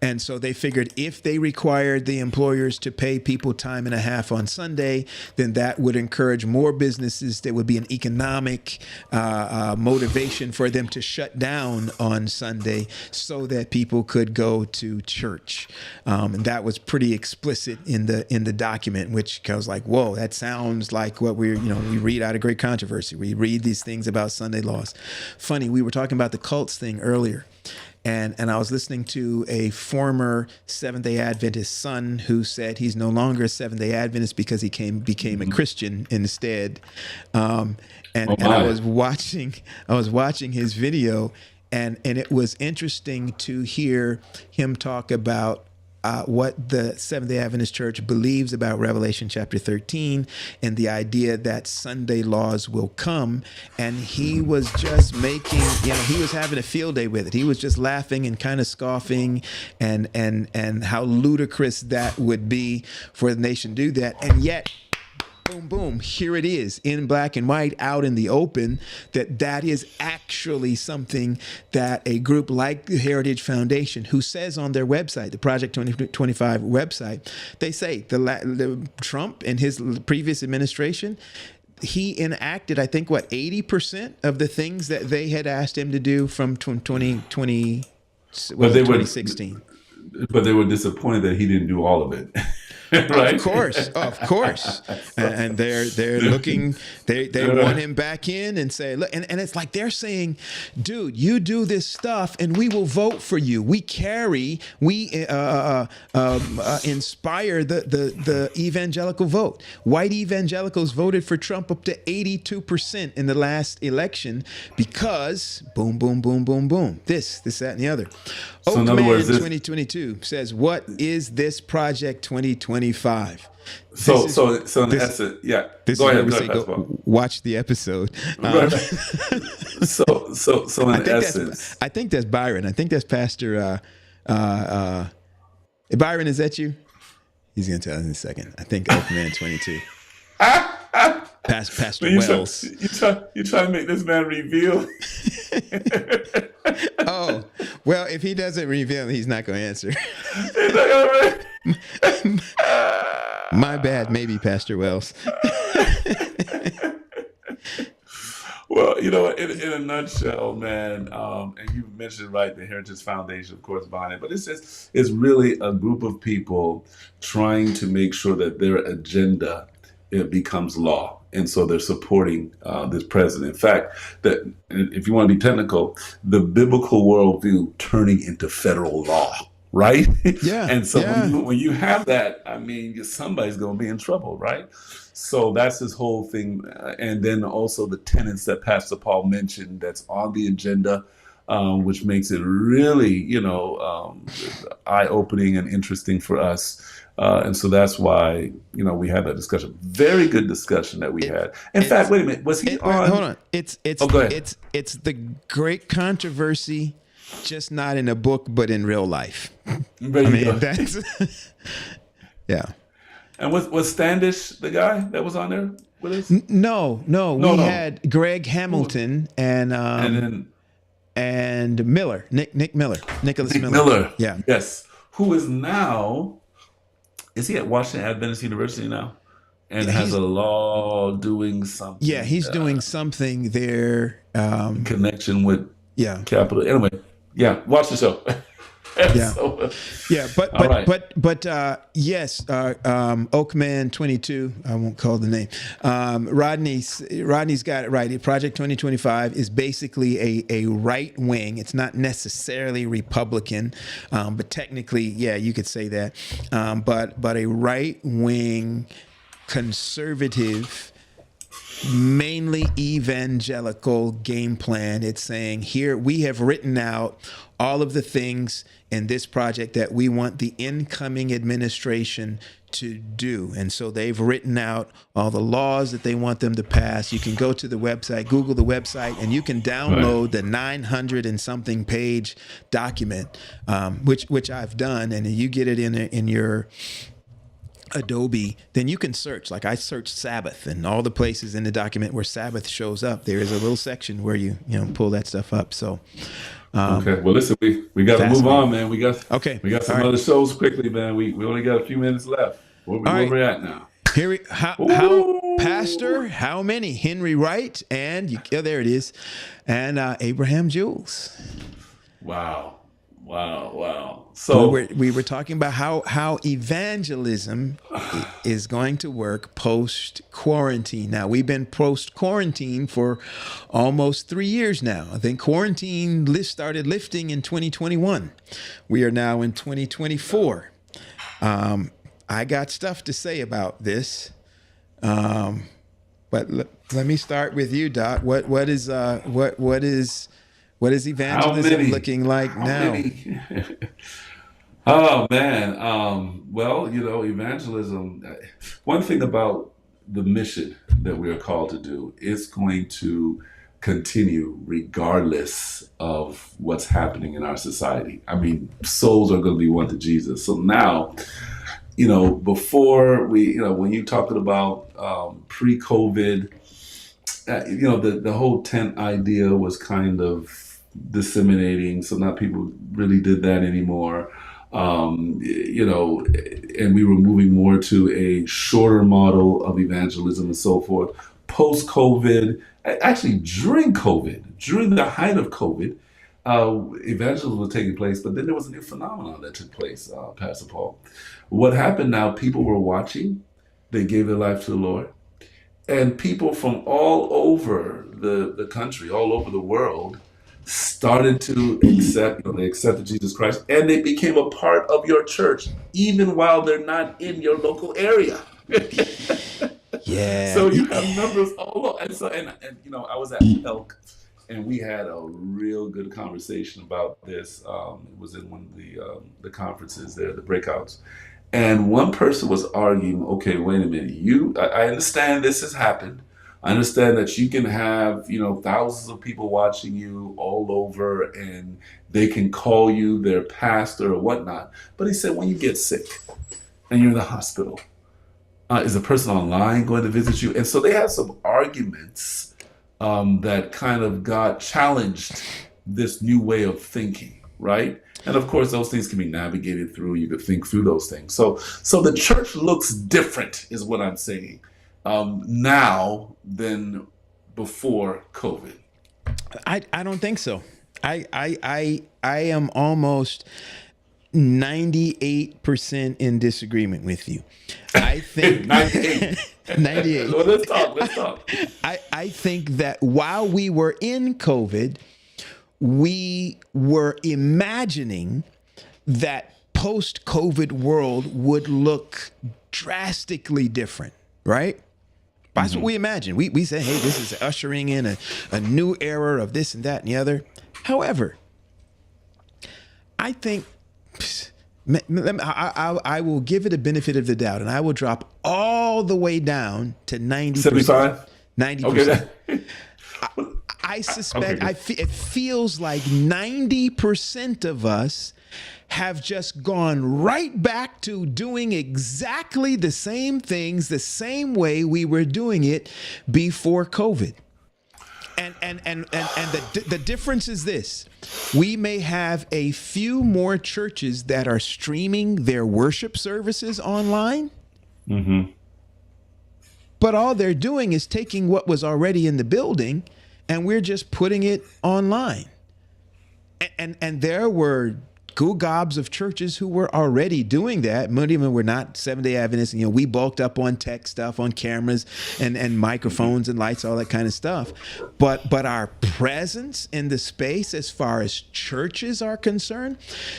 And so they figured if they required the employers to pay people time and a half on Sunday, then that would encourage more businesses. There would be an economic motivation for them to shut down on Sunday so that people could go to church. And that was pretty explicit in the document, which I was like, whoa, that sounds like what we read out of Great Controversy. We read these things about Sunday laws. Funny, we were talking about the cults thing earlier. And I was listening to a former Seventh-day Adventist son who said he's no longer a Seventh-day Adventist because he became a Christian instead. And I was watching his video, and it was interesting to hear him talk about what the Seventh-day Adventist Church believes about Revelation chapter 13 and the idea that Sunday laws will come. And he was just he was having a field day with it. He was just laughing and kind of scoffing and how ludicrous that would be for the nation to do that. And yet, boom, boom, here it is in black and white out in the open, that is actually something that a group like the Heritage Foundation, who says on their website, the Project 2025 website, they say the Trump and his previous administration, he enacted, I think, 80% of the things that they had asked him to do from 2016. But they were disappointed that he didn't do all of it. Right? Of course. And they're looking, they want him back in and say, look, and it's like they're saying, dude, you do this stuff and we will vote for you. We inspire the evangelical vote. White evangelicals voted for Trump up to 82% in the last election because boom, boom, boom, boom, boom. This, that, and the other. So in other words, 2022 says, what is this Project 2025? So in essence, yeah. Go ahead. Watch the episode. So in essence, I think that's Byron. I think that's Pastor. Byron, is that you? He's going to tell us in a second. I think Oakman 22. Pastor Wells. You try to make this man reveal. Oh, well, if he doesn't reveal, he's not going to answer. He's not gonna My bad, maybe Pastor Wells. Well, in a nutshell, man, and you mentioned, right, the Heritage Foundation, of course, behind it, but it's really a group of people trying to make sure that their agenda becomes law. And so they're supporting this president. In fact, that if you want to be technical, the biblical worldview turning into federal law, right? Yeah. And so when you have that, I mean, somebody's going to be in trouble, right? So that's this whole thing. And then also the tenets that Pastor Paul mentioned that's on the agenda, which makes it really, eye-opening and interesting for us. And so that's why, we had that discussion. Very good discussion that we had. In fact, wait a minute. Was he on? Hold on. It's the great controversy, just not in a book, but in real life. That's yeah. And was Standish the guy that was on there with us? No. We had Greg Hamilton and Miller, Nicholas Miller. Yeah. Yes. Who is now? Is he at Washington Adventist University now? And has a law doing something? Yeah, he's doing something there. Connection with Capitol. Anyway, watch the show. Yes, Oakman 22. I won't call the name. Rodney's got it right. Project 2025 is basically a right wing. It's not necessarily Republican, but technically, you could say that. But a right wing conservative, mainly evangelical game plan. It's saying, here we have written out all of the things in this project that we want the incoming administration to do. And so they've written out all the laws that they want them to pass. You can go to the website, Google the website, and you can download the 900 and something page document, which I've done. And you get it in your Adobe, then you can search. Like I searched Sabbath, and all the places in the document where Sabbath shows up, there is a little section where you pull that stuff up. So okay, well, listen, we got to move on, man. We got some other shows quickly, man. We only got a few minutes left. Where we at now? Pastor, how many? Henry Wright and there it is, and Abraham Jules. Wow. Wow, wow. We were talking about how evangelism is going to work post quarantine. Now we've been post quarantine for almost 3 years now. I think quarantine list started lifting in 2021. We are now in 2024. I got stuff to say about this, but let me start with you, Doc. What is how evangelism many? looking like How now? many? Oh man. Well, evangelism. One thing about the mission that we are called to do is going to continue regardless of what's happening in our society. I mean, souls are going to be won to Jesus. So now, before we, when you talking about pre-COVID, the whole tent idea was kind of disseminating, so not people really did that anymore. And we were moving more to a shorter model of evangelism and so forth. Post COVID, actually during COVID, during the height of COVID, evangelism was taking place, but then there was a new phenomenon that took place, Pastor Paul. What happened now, people were watching, they gave their life to the Lord, and people from all over the country, all over the world, started to they accepted Jesus Christ, and they became a part of your church, even while they're not in your local area. Yeah. So you have numbers all over. And I was at Elk, and we had a real good conversation about this. It was in one of the conferences there, the breakouts. And one person was arguing, okay, wait a minute, I understand this has happened. I understand that you can have, thousands of people watching you all over, and they can call you their pastor or whatnot. But he said, when you get sick and you're in the hospital, is a person online going to visit you? And so they had some arguments that kind of got challenged this new way of thinking, right? And of course, those things can be navigated through. You could think through those things. So the church looks different, is what I'm saying, now than before COVID. I don't think so. I am almost 98% in disagreement with you. I think 98. 98. Well, let's talk. I think that while we were in COVID, we were imagining that post-COVID world would look drastically different, right? That's what we imagined. We said, hey, this is ushering in a new era of this and that and the other. However, I think I will give it a benefit of the doubt, and I will drop all the way down to 90%. 75? 90%. Okay. I suspect Okay. it feels like 90% of us have just gone right back to doing exactly the same things the same way we were doing it before COVID. And the difference is this: we may have a few more churches that are streaming their worship services online. Mm-hmm. But all they're doing is taking what was already in the building, and we're just putting it online. And there were gobs of churches who were already doing that. Many of them were not Seventh-day Adventists. We bulked up on tech stuff, on cameras and microphones and lights, all that kind of stuff. But our presence in the space, as far as churches are concerned,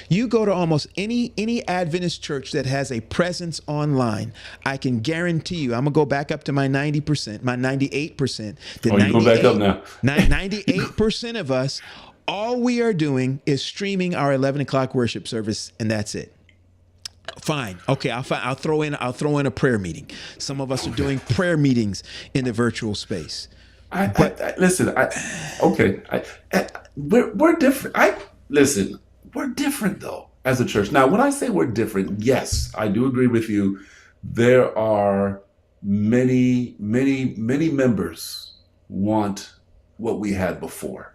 you go to almost any Adventist church that has a presence online, I can guarantee you, I'm gonna go back up to my 90%, my 98%. You go back up now. 98% of us, all we are doing is streaming our 11 o'clock worship service, and that's it. Fine. Okay, I'll throw in a prayer meeting. Some of us are doing prayer meetings in the virtual space. Listen. We're different. We're different though as a church. Now, when I say we're different, yes, I do agree with you. There are many members want what we had before.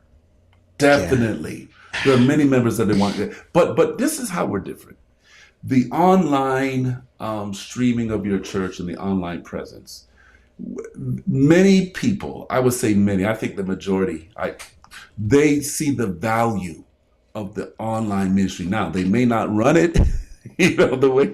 Definitely. Yeah. There are many members that they want it. But this is how we're different. The online streaming of your church and the online presence. Many people, I would say many, I think the majority, they see the value of the online ministry. Now, they may not run it, the way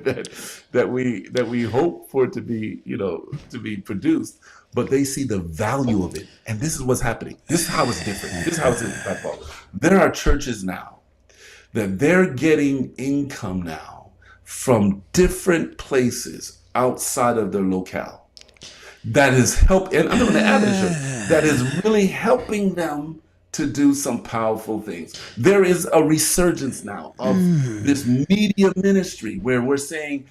that we hope for it to be, to be produced, but they see the value of it. And this is what's happening. This is how it's different. This is how it's impactful. There are churches now that they're getting income now from different places outside of their locale. That is and I'm not going to add this, that is really helping them to do some powerful things. There is a resurgence now of this media ministry where we're saying,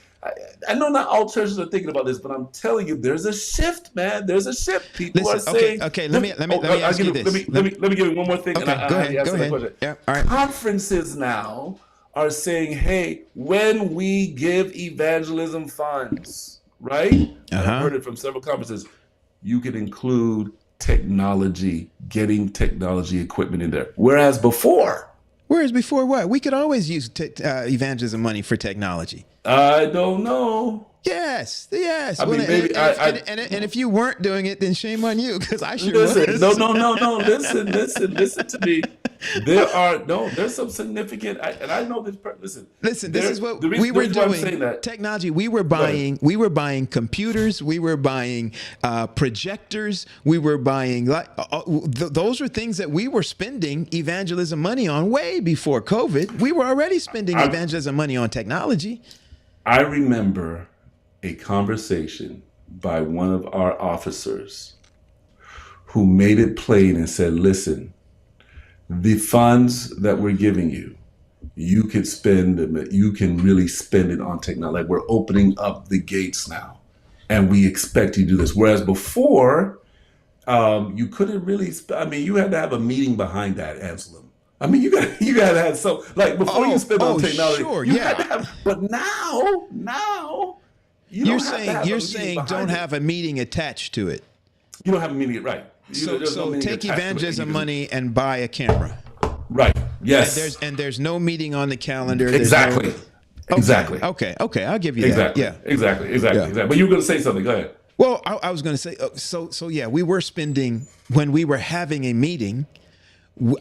I know not all churches are thinking about this, but I'm telling you, there's a shift, man. There's a shift. People are saying, okay. Let me ask you this. Let me give you one more thing. Okay, go ahead. Yeah, all right. Conferences now are saying, hey, when we give evangelism funds, right? I've heard it from several conferences. You can include technology, getting technology equipment in there. Whereas before what? We could always use evangelism money for technology. I don't know. Yes. I mean, maybe and if you weren't doing it, then shame on you, because I sure was. No. Listen to me. There's some significant, and I know this. Listen. This is what we were doing. Technology. We were buying computers. We were buying projectors. We were buying those were things that we were spending evangelism money on way before COVID. We were already spending evangelism money on technology. I remember a conversation by one of our officers who made it plain and said, listen, the funds that we're giving you, you can really spend it on technology. Like, we're opening up the gates now, and we expect you to do this. Whereas before, you couldn't really, you had to have a meeting behind that, Anselm. You got to have some, like, before you spend on technology, sure, you had to have, but now, you're saying don't have a meeting attached to it. You don't have a meeting, right? So take evangelism money and buy a camera. Right. Yes. And there's no meeting on the calendar. Exactly. Exactly. Okay. I'll give you exactly. that. Yeah. Exactly. But you were going to say something. Go ahead. Well, I was going to say, so yeah, we were spending, when we were having a meeting,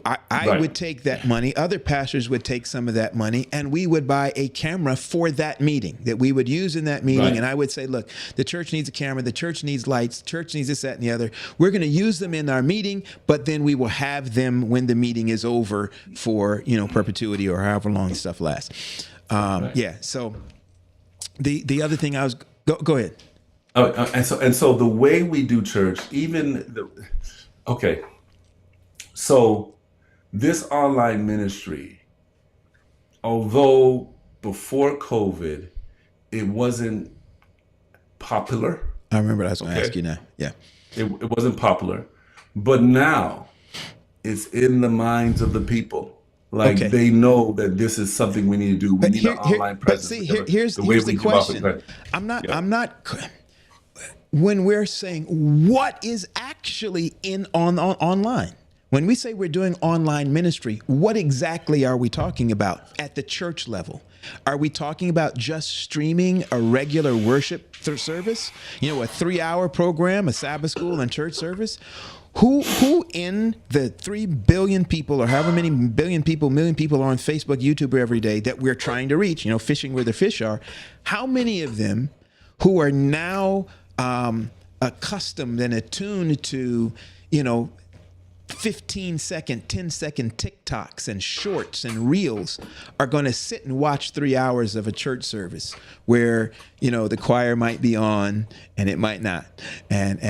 I would take that money. Other pastors would take some of that money, and we would buy a camera for that meeting that we would use in that meeting. Right. And I would say, look, the church needs a camera. The church needs lights. The church needs this, that, and the other. We're going to use them in our meeting, but then we will have them when the meeting is over for, perpetuity or however long stuff lasts. Yeah. So the other thing go ahead. And so the way we do church, So this online ministry, although before COVID, it wasn't popular. I remember I was going to ask you now. Yeah. It wasn't popular, but now it's in the minds of the people. Like, they know that this is something we need to do. We need an online presence. But see, here's the question. I'm not. When we're saying what is actually online. When we say we're doing online ministry, what exactly are we talking about at the church level? Are we talking about just streaming a regular worship service? A 3-hour program, a Sabbath school and church service? Who in the 3 billion people or however many million people are on Facebook, YouTube every day that we're trying to reach, fishing where the fish are, how many of them who are now accustomed and attuned to, 15-second, 10-second TikToks and shorts and reels are going to sit and watch 3 hours of a church service where, the choir might be on and it might not. And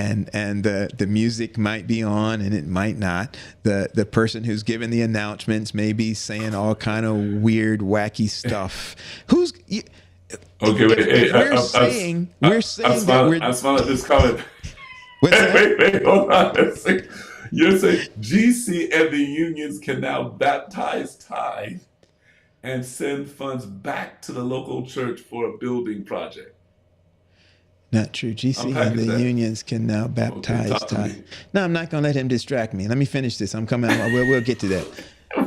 the music might be on and it might not. The person who's giving the announcements may be saying all kind of weird, wacky stuff. Okay, wait. We're saying I smile at this comment. Wait, hold on. You're saying GC and the unions can now baptize tithe and send funds back to the local church for a building project. Not true. GC and the unions can now baptize tithe. No, I'm not going to let him distract me. Let me finish this. I'm coming. We'll get to that.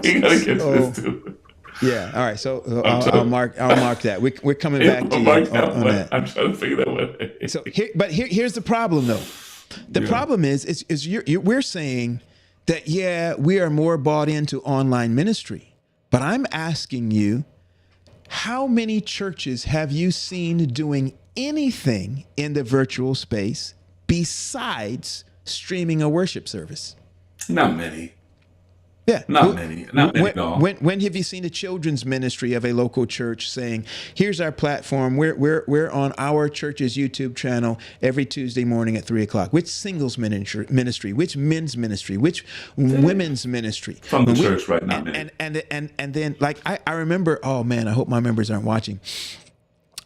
We gotta get to this too. Yeah. All right. So I'll mark that. We're coming back to you on that. I'm trying to figure that one. So here's the problem though. The problem is we're saying that, we are more bought into online ministry, But I'm asking you, how many churches have you seen doing anything in the virtual space besides streaming a worship service? Not many. Yeah. Not many at all. When have you seen a children's ministry of a local church saying, here's our platform. We're on our church's YouTube channel every Tuesday morning at 3:00. Which singles ministry, which men's ministry, which women's ministry? From the church, right? Not many. And then like I remember, oh man, I hope my members aren't watching.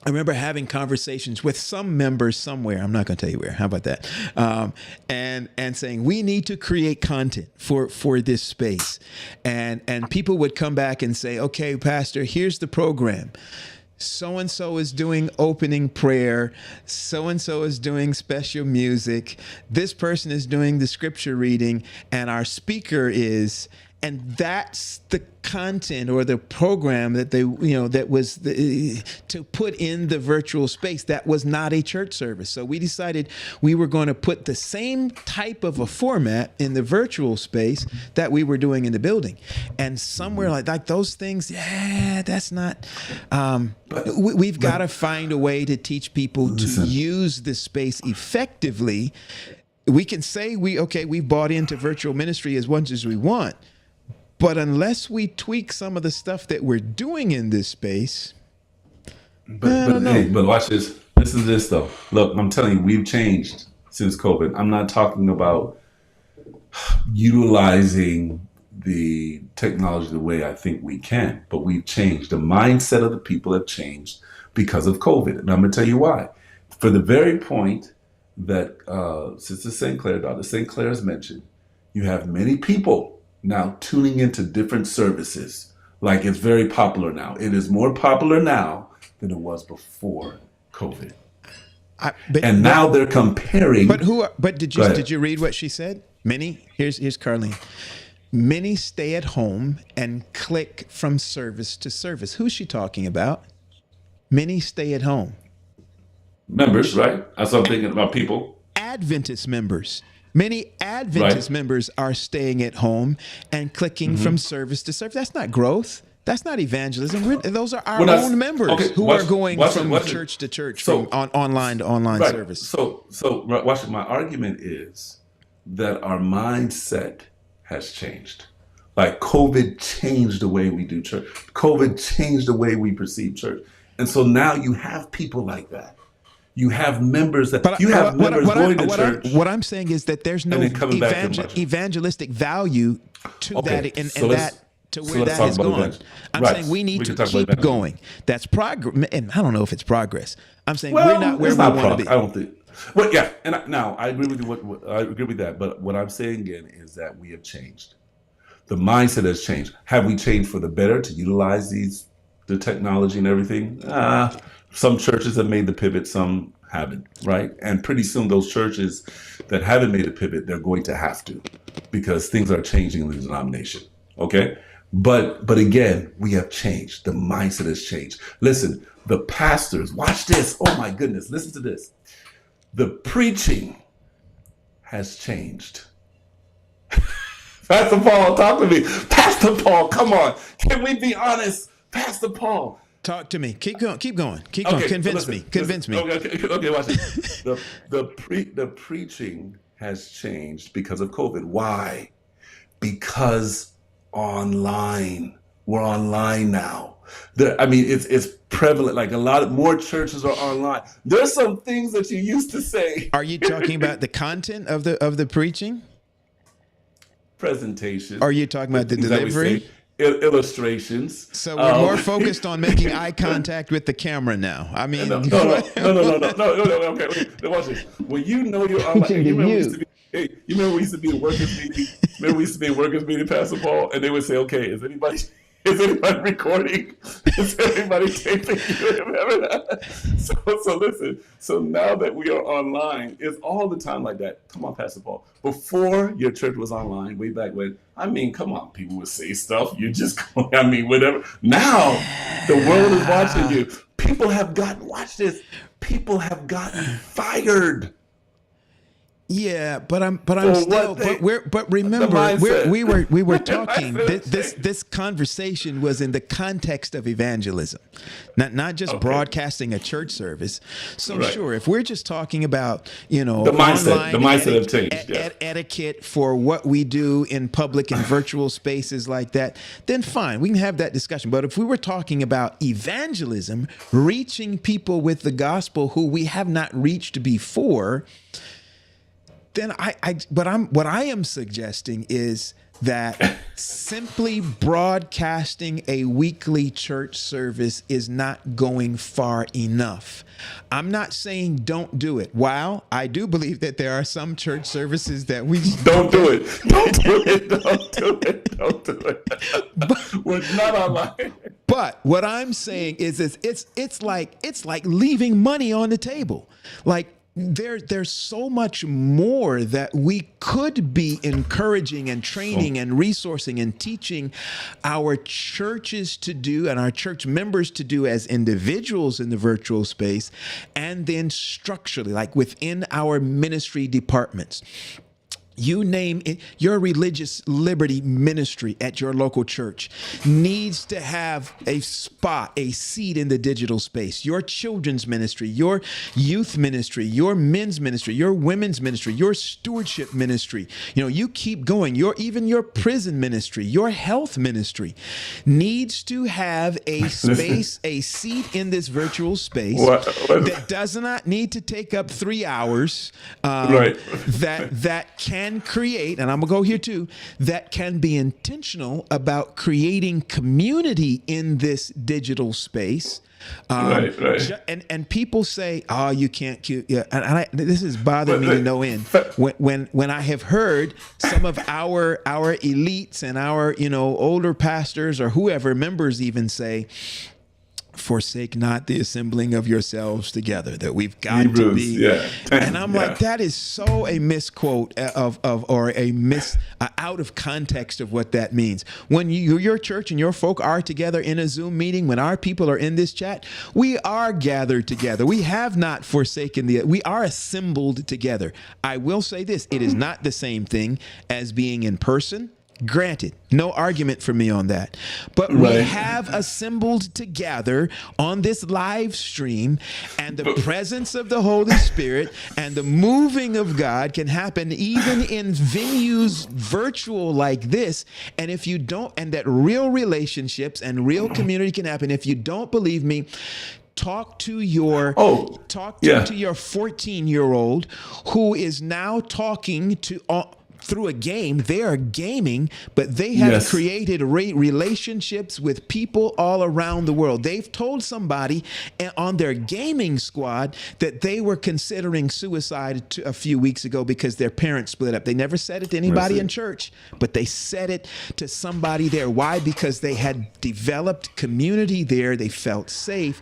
I remember having conversations with some members somewhere. I'm not going to tell you where. How about that? And saying we need to create content for this space, and people would come back and say, "Okay, Pastor, here's the program. So and so is doing opening prayer. So and so is doing special music. This person is doing the scripture reading, and our speaker is." And that's the content or the program that they, that was to put in the virtual space. That was not a church service. So we decided we were going to put the same type of a format in the virtual space that we were doing in the building. And somewhere like those things, that's not. We've got to find a way to teach people to use this space effectively. We can say we've bought into virtual ministry as much as we want. But unless we tweak some of the stuff that we're doing in this space, but watch this. Listen to this though. Look, I'm telling you, we've changed since COVID. I'm not talking about utilizing the technology the way I think we can, but we've changed. The mindset of the people have changed because of COVID, and I'm going to tell you why. For the very point that Sister St. Clair, Dr. St. Clair has mentioned, you have many people now tuning into different services. Like it's very popular now. It is more popular now than it was before COVID. Now they're comparing. But did you read what she said? Many. Here's Carlene. Many stay at home and click from service to service. Who's she talking about? Many stay at home. Members, right? That's what I'm thinking about. People. Adventist members. Many Adventist members are staying at home and clicking from service to service. That's not growth. That's not evangelism. Those are our own members who are going from church to church, from online to online service. So watch it. My argument is that our mindset has changed. Like COVID changed the way we do church. COVID changed the way we perceive church. And so now you have people like that. You have members that going to church. What I'm saying is that there's no evangelistic value to that, to where that has gone. I'm saying we need to keep going. That's progress, and I don't know if it's progress. I'm saying we're not where we want to be. I don't think. Well, yeah, and now I agree with you. I agree with that. But what I'm saying again is that we have changed. The mindset has changed. Have we changed for the better to utilize the technology and everything? Some churches have made the pivot, some haven't, right? And pretty soon those churches that haven't made a pivot, they're going to have to, because things are changing in the denomination, okay? But again, we have changed. The mindset has changed. Listen, the pastors, watch this. Oh my goodness, listen to this. The preaching has changed. Pastor Paul, talk to me. Pastor Paul, come on. Can we be honest? Pastor Paul. Talk to me. Keep going. Okay, Convince me. Okay, watch it. The preaching has changed because of COVID. Why? Because online. We're online now. It's prevalent. Like a lot more churches are online. There's some things that you used to say. Are you talking about the content of the preaching? Presentation. Are you talking about the delivery? Illustrations. So we're more focused on making eye contact with the camera now. I mean, no. Okay, watch this. When you know you're online, you remember we used to be in workers meeting. Remember we used to be in workers meeting, Pastor Paul, and they would say, "Okay, is anybody recording? Is anybody taping?" You remember that? So listen. So now that we are online, it's all the time like that. Come on, Pastor Paul. Before your church was online, way back when, come on, people would say stuff. You just, whatever. Now, the world is watching you. People have gotten, watch this, people have gotten fired. Yeah, but I'm still, but remember, we were talking. This conversation was in the context of evangelism, not just broadcasting a church service. So sure, if we're just talking about the mindset have changed, etiquette for what we do in public and virtual spaces like that, then fine, we can have that discussion. But if we were talking about evangelism, reaching people with the gospel who we have not reached before, then what I am suggesting is that simply broadcasting a weekly church service is not going far enough. I'm not saying don't do it. While I do believe that there are some church services that we don't do it. Don't do it. Don't do it. Don't do it. We're not online. But what I'm saying is it's like leaving money on the table. Like, there's so much more that we could be encouraging and training and resourcing and teaching our churches to do and our church members to do as individuals in the virtual space, and then structurally, like within our ministry departments. You name it, your religious liberty ministry at your local church needs to have a spot, a seat in the digital space. Your children's ministry, your youth ministry, your men's ministry, your women's ministry, your stewardship ministry. You keep going. Even your prison ministry, your health ministry needs to have a space, a seat in this virtual space that does not need to take up 3 hours. That can create, and I'm gonna go here too, that can be intentional about creating community in this digital space. And people say, "Oh, you can't." And this has bothered me to no end. When I have heard some of our elites and our older pastors or whoever members even say, "Forsake not the assembling of yourselves together," that we've got Hebrews, to be. And I'm like, that is so a misquote or out of context of what that means. When your church and your folk are together in a Zoom meeting, when our people are in this chat, we are gathered together. We have not forsaken we are assembled together. I will say this, it is not the same thing as being in person. Granted, no argument for me on that. But we have assembled together on this live stream, and the presence of the Holy Spirit and the moving of God can happen even in venues virtual like this. And if you don't, and that real relationships and real community can happen. If you don't believe me, talk to your 14-year-old who is now talking to through a game. They are gaming, but they have created relationships with people all around the world. They've told somebody on their gaming squad that they were considering suicide a few weeks ago because their parents split up. They never said it to anybody in church, but they said it to somebody there. Why? Because they had developed community there. They felt safe.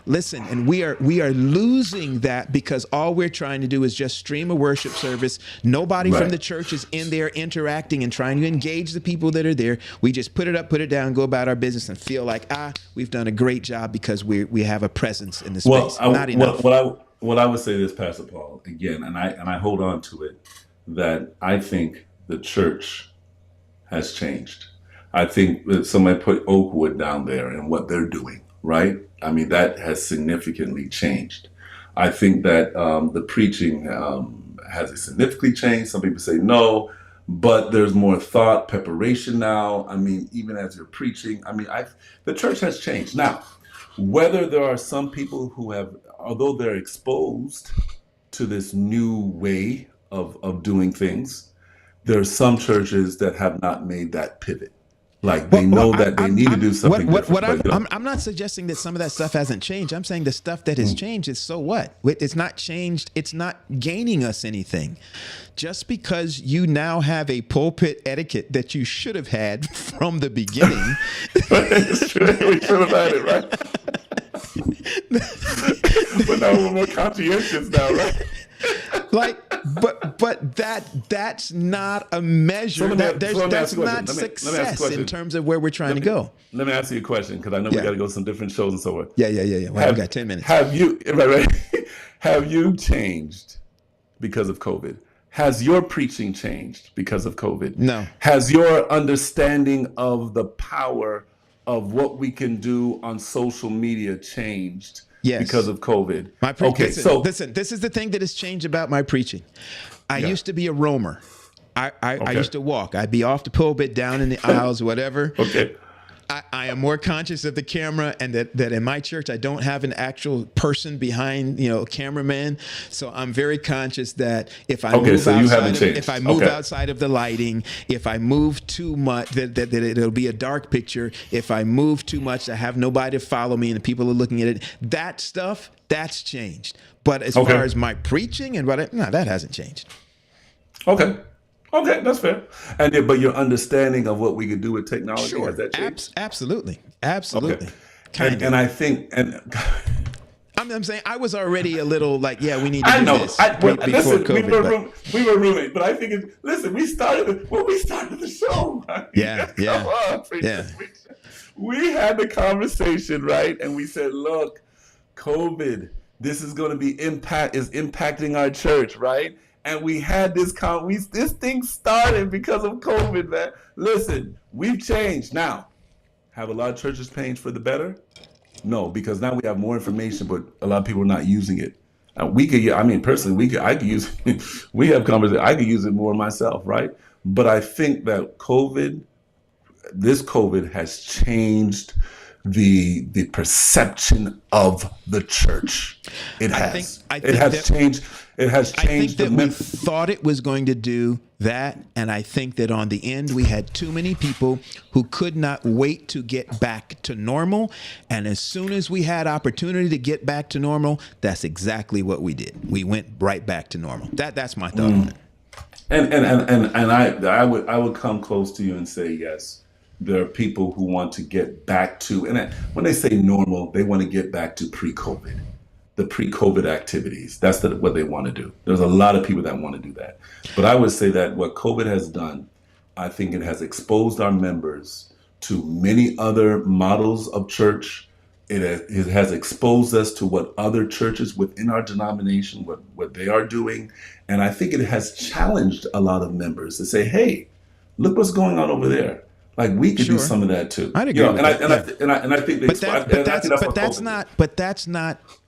Listen, and we are losing that because all we're trying to do is just stream a worship service. Nobody from the church is in there interacting and trying to engage the people that are there. We just put it up, put it down, go about our business and feel like, we've done a great job because we have a presence in the space. Not enough. What I would say this, Pastor Paul, again, and I hold on to it, that I think the church has changed. I think that somebody put Oakwood down there and what they're doing, right? I mean, that has significantly changed. I think that the preaching has it significantly changed? Some people say no, but there's more thought, preparation now. I mean, even as you're preaching, I mean, the church has changed. Now, whether there are some people who have, although they're exposed to this new way of doing things, there are some churches that have not made that pivot. Like they know that they need to do something different. I'm not suggesting that some of that stuff hasn't changed. I'm saying the stuff that has changed is so what? It's not changed. It's not gaining us anything. Just because you now have a pulpit etiquette that you should have had from the beginning. It's true. We should have had it, right? But now we're more conscientious now, right? But that's not a measure. That's not success in terms of where we're trying to go. Let me ask you a question, because I know we got to go to some different shows and so forth. Yeah. Well, we got 10 minutes. Have you changed because of COVID? has your preaching changed because of COVID? No. Has your understanding of the power of what we can do on social media changed because Yes. of COVID? Listen, this is the thing that has changed about my preaching. I used to be a roamer. I used to walk. I'd be off the pulpit, down in the aisles, whatever. Okay. I am more conscious of the camera, and that in my church I don't have an actual person behind, a cameraman. So I'm very conscious that if I move outside of the lighting, if I move too much, that it'll be a dark picture. If I move too much, I have nobody to follow me, and people are looking at it. That stuff, that's changed. But as far as my preaching and that hasn't changed. Okay, that's fair. But your understanding of what we could do with technology, has that changed? Absolutely. Okay. And I think, I'm saying I was already a little like, we need to I do know. this Listen, before COVID. we were roommates, but I think, we started the show. Right? Yeah. We had the conversation, right? And we said, look, COVID, this is going to be impacting our church, right? And we had this thing started because of COVID, man. Listen, we've changed. Now, have a lot of churches changed for the better? No, because now we have more information, but a lot of people are not using it. Personally, I could use it. We have conversations. I could use it more myself, right? But I think that this COVID has changed the perception of the church. It has. It has changed. I think that we thought it was going to do that, and I think that on the end we had too many people who could not wait to get back to normal, and as soon as we had opportunity to get back to normal, that's exactly what we did. We went right back to normal. That's my thought on it. And I would come close to you and say yes. There are people who want to get back to, and when they say normal, they want to get back to pre-COVID. The pre-COVID activities. That's what they want to do. There's a lot of people that want to do that. But I would say that what COVID has done, I think it has exposed our members to many other models of church. It has exposed us to what other churches within our denomination, what they are doing. And I think it has challenged a lot of members to say, hey, look what's going on over there. Like we could do some of that too. I'd agree with that. I think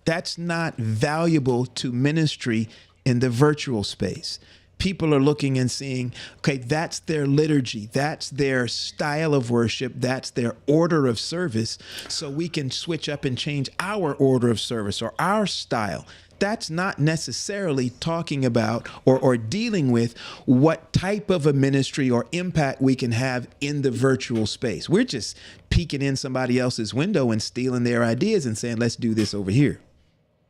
that's not valuable to ministry in the virtual space. People are looking and seeing, okay, that's their liturgy, that's their style of worship, that's their order of service. So we can switch up and change our order of service or our style. That's not necessarily talking about or dealing with what type of a ministry or impact we can have in the virtual space. We're just peeking in somebody else's window and stealing their ideas and saying, let's do this over here.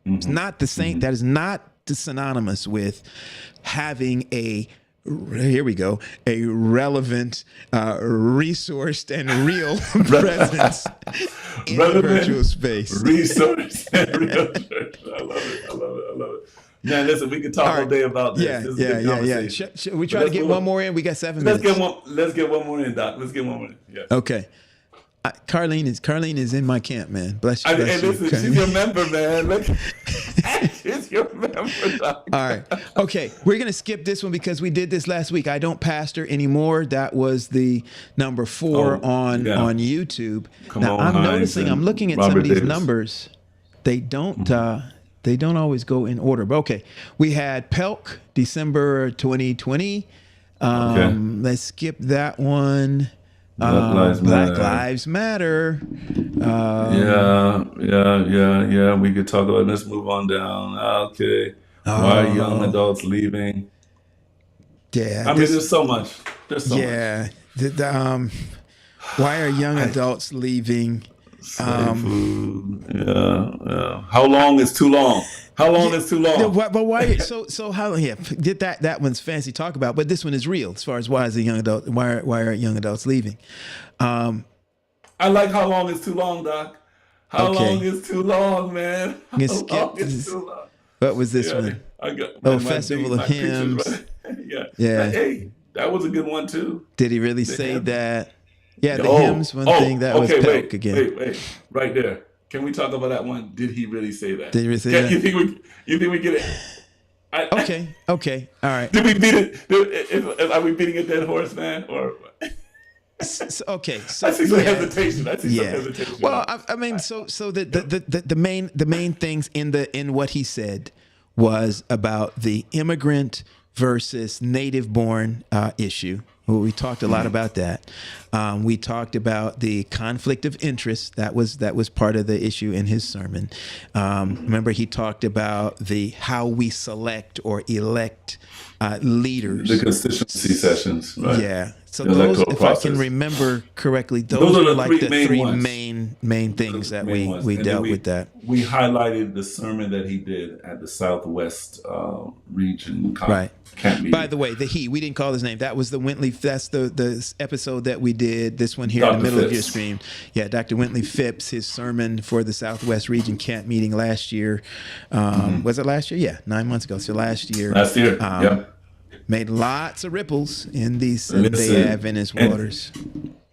Mm-hmm. It's not the same. Mm-hmm. That is not synonymous with having a relevant, resourced, and real presence in the virtual space. Resourced and real church. I love it. Man, listen, we could talk all day about this. Yeah. Should we try to get one more in? We got 7 minutes. Let's get one more in, Doc. Let's get one more in. Yeah. Okay. Carlene is in my camp, man. Bless you. Listen, she's your member, man. Look, she's your member. Doc. All right. Okay. We're going to skip this one because we did this last week. I don't pastor anymore. That was the number 4 on YouTube. I'm looking at some of these numbers. They don't always go in order. But okay. We had Pelk, December 2020. Let's skip that one. Black Lives Matter. Yeah. We could talk about. Let's move on down. Okay. Why are young adults leaving? Yeah. There's so much. Why are young adults leaving? Food. Yeah. How long is too long? How long is too long? But why? So how? Yeah, did that one's fancy talk about, but this one is real as far as why are young adults leaving? I like how long is too long, Doc. How long is too long, man? How long is too long? What was this one? I got Festival of Hymns. Yeah. Hey, that was a good one too. Did he really say that? Yeah, the hymns one thing. That was Pelk again. Wait, right there. Can we talk about that one? Did he really say that? Did he really say that? You think we get it? I, Okay. All right. did we beat it? Are we beating a dead horse, man? Or Okay. I So see some yeah. hesitation. I see some Yeah. hesitation. Well, I mean, so the main things in what he said was about the immigrant versus native born issue. Well, we talked a lot about that. We talked about the conflict of interest. That was part of the issue in his sermon. Remember, he talked about the how we select or elect leaders. The constituency sessions, right? Yeah. So The those, electoral if I process. can remember correctly, Those those are were the like the three ones. main things that Main ones. we And then dealt with that. we highlighted the sermon that he did at the Southwest region Right. camp meeting. By the way, we didn't call his name. That was the Wintley. That's the episode that we did. This one here in Dr. the middle of your Phipps. screen. Yeah, Dr. Wintley Phipps, his sermon for the Southwest region camp meeting last year. Was it last year? Yeah, 9 months ago. So last year. Last year, yep. Made lots of ripples in these Listen, Seventh-day Adventist waters.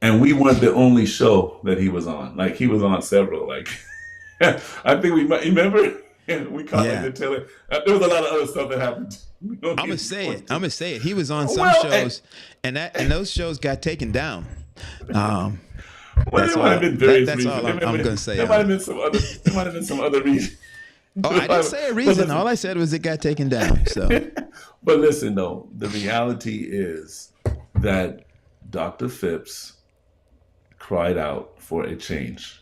And we weren't the only show that he was on. Like, he was on several. Like, I think we might remember. We commented Taylor. There was a lot of other stuff that happened. I'm gonna say it. He was on some Well, shows, and those shows got taken down. Well, That's there all, might have been various that's reasons. all I'm gonna say. There might have been some other. There might have been some other reasons. Oh, I didn't say a reason. All I said was it got taken down. So, but listen, though, the reality is that Dr. Phipps cried out for a change.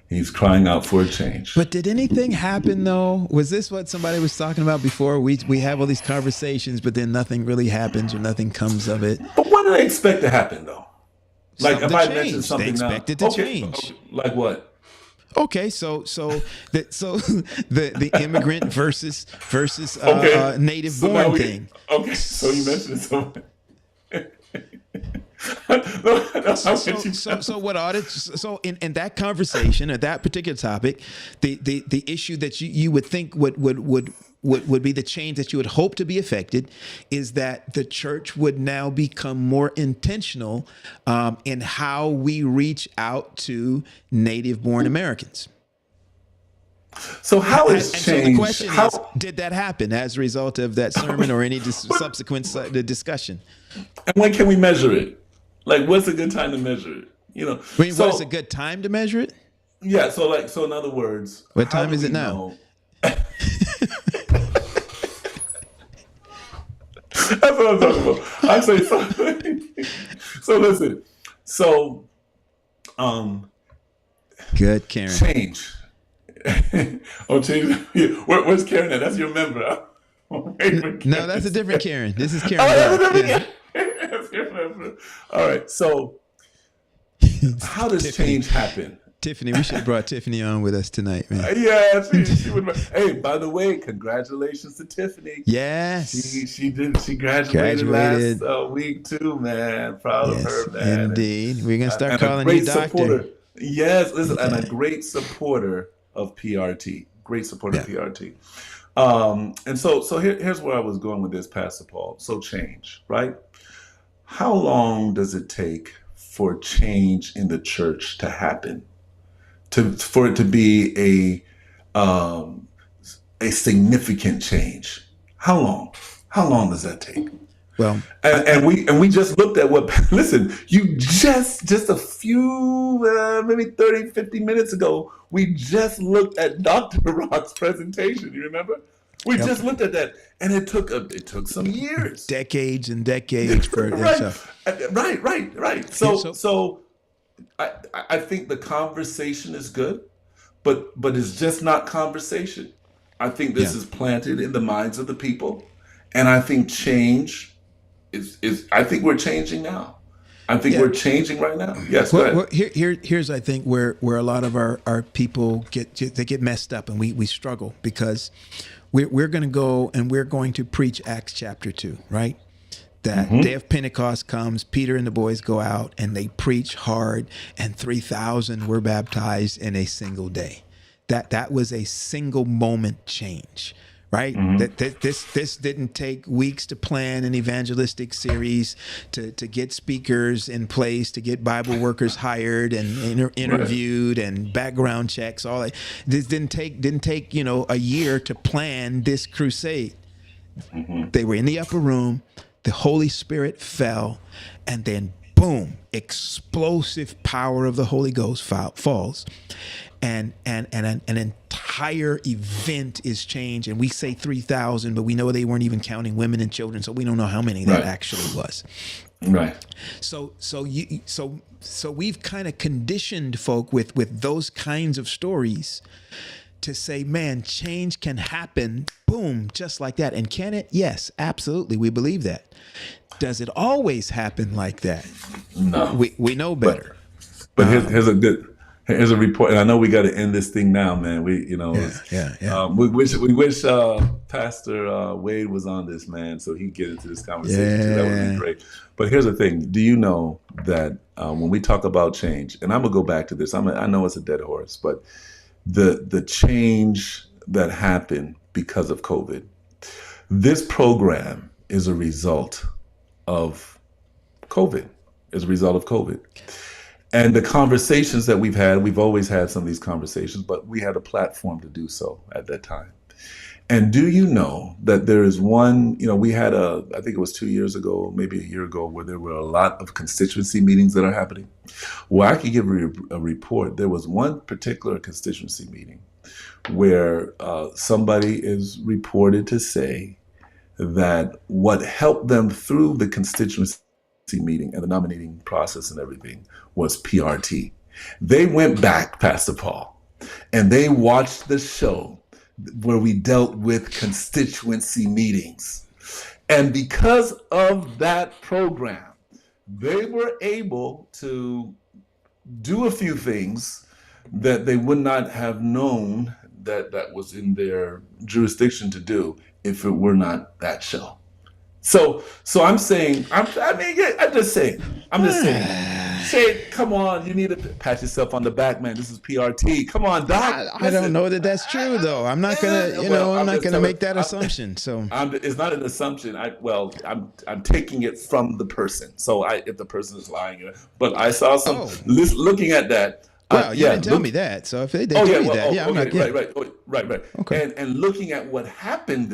He's crying out for a change. but did anything happen though? Was this what somebody was talking about before? We have all these conversations, but then nothing really happens or nothing comes of it. But what do they expect to happen, though? Like, Something if I to mention change. something They now, expect it to change. Like what? Okay, so the immigrant versus native So now born we- thing. Okay, so you mentioned something. So what audits? So in that conversation or that particular topic, the issue that you would think would be the change that you would hope to be affected is that the church would now become more intentional in how we reach out to native-born Americans. So how is And change? so the question how, is, did that happen as a result of that sermon or any subsequent discussion? and when can we measure it? Like, what's a good time to measure it? You know, I mean, so, what is a good time to measure it? Yeah. So in other words, What how time do is it we now? know- That's what I'm talking about. I say something. So listen. So, Good, Karen. change. Oh, change. Where's Karen at? That's your member. No, that's a different Karen. This is Karen. Oh, that's a Black. different Yeah. Karen. That's your member. All right. So, how does Tiffany. change happen? Tiffany, we should have brought Tiffany on with us tonight, man. Yeah, she would. Hey, by the way, congratulations to Tiffany. Yes. She graduated last week too, man. Proud of her, man. Indeed. We're gonna start And a calling you great doctor. supporter. Yes, listen, and a great supporter of PRT. Great supporter of PRT. And so here's where I was going with this, Pastor Paul. So change, right? How long does it take for change in the church to happen? For it to be a significant change? How long? How long does that take? Well, And we just looked at what, listen, you just a few, maybe 30, 50 minutes ago, we just looked at Dr. Rock's presentation. You remember? We just looked at that, and it took some years. decades and decades for Right. So I think the conversation is good, but it's just not conversation. I think this is planted in the minds of the people, and I think change is I think we're changing now. I think we're changing right now. Yes. well, here's I think where a lot of our people get messed up, and we struggle because we're going to go and we're going to preach Acts chapter 2, right? That day of Pentecost comes, Peter and the boys go out and they preach hard, and 3,000 were baptized in a single day. That was a single moment change, right? This didn't take weeks to plan an evangelistic series, to get speakers in place, to get Bible workers hired and interviewed and background checks. All that. This didn't take a year to plan this crusade. They were in the upper room. The Holy Spirit fell, and then boom, explosive power of the Holy Ghost falls. And an entire event is changed. And we say 3,000, but we know they weren't even counting women and children, so we don't know how many that actually was. Right. So we've kind of conditioned folk with those kinds of stories to say, man, change can happen, boom, just like that. And can it? Yes, absolutely. We believe that. Does it always happen like that? No. We know better. But here's a report, and I know we got to end this thing now, man. We we wish Pastor Wade was on this, man, so he'd get into this conversation too. That would be great. But here's the thing: do you know that when we talk about change, and I'm gonna go back to this. I know it's a dead horse, but the change that happened because of COVID, this program is a result of COVID. And the conversations that we've always had some of these conversations, but we had a platform to do so at that time. And do you know that there is one, we had I think it was 2 years ago, maybe a year ago, where there were a lot of constituency meetings that are happening. Well, I could give a report. There was one particular constituency meeting where somebody is reported to say that what helped them through the constituency meeting and the nominating process and everything was PRT. They went back, Pastor Paul, and they watched the show where we dealt with constituency meetings. And because of that program, they were able to do a few things that they would not have known that was in their jurisdiction to do if it were not that show. So I'm saying, I'm just saying, say, come on, you need to pat yourself on the back, man. This is PRT. Come on, Doc. I don't know that that's true, though. I'm not gonna, make that assumption. So it's not an assumption. I'm taking it from the person. So if the person is lying, but I saw some looking at that. Well, you didn't tell me that. So if they tell me that, I'm not getting right. Okay. And looking at what happened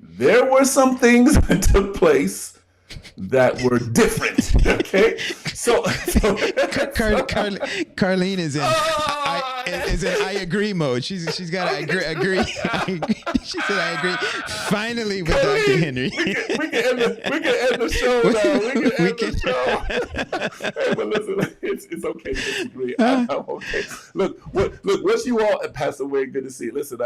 there were some things that took place that were different. Okay, so Carlene is in I agree mode. She's got to agree. She said I agree. Finally, with Dr. Henry, we can end the show now. We can end the show. Hey, but listen, it's okay to disagree. I'm okay. Look, what you all passed away. Good to see you. Listen,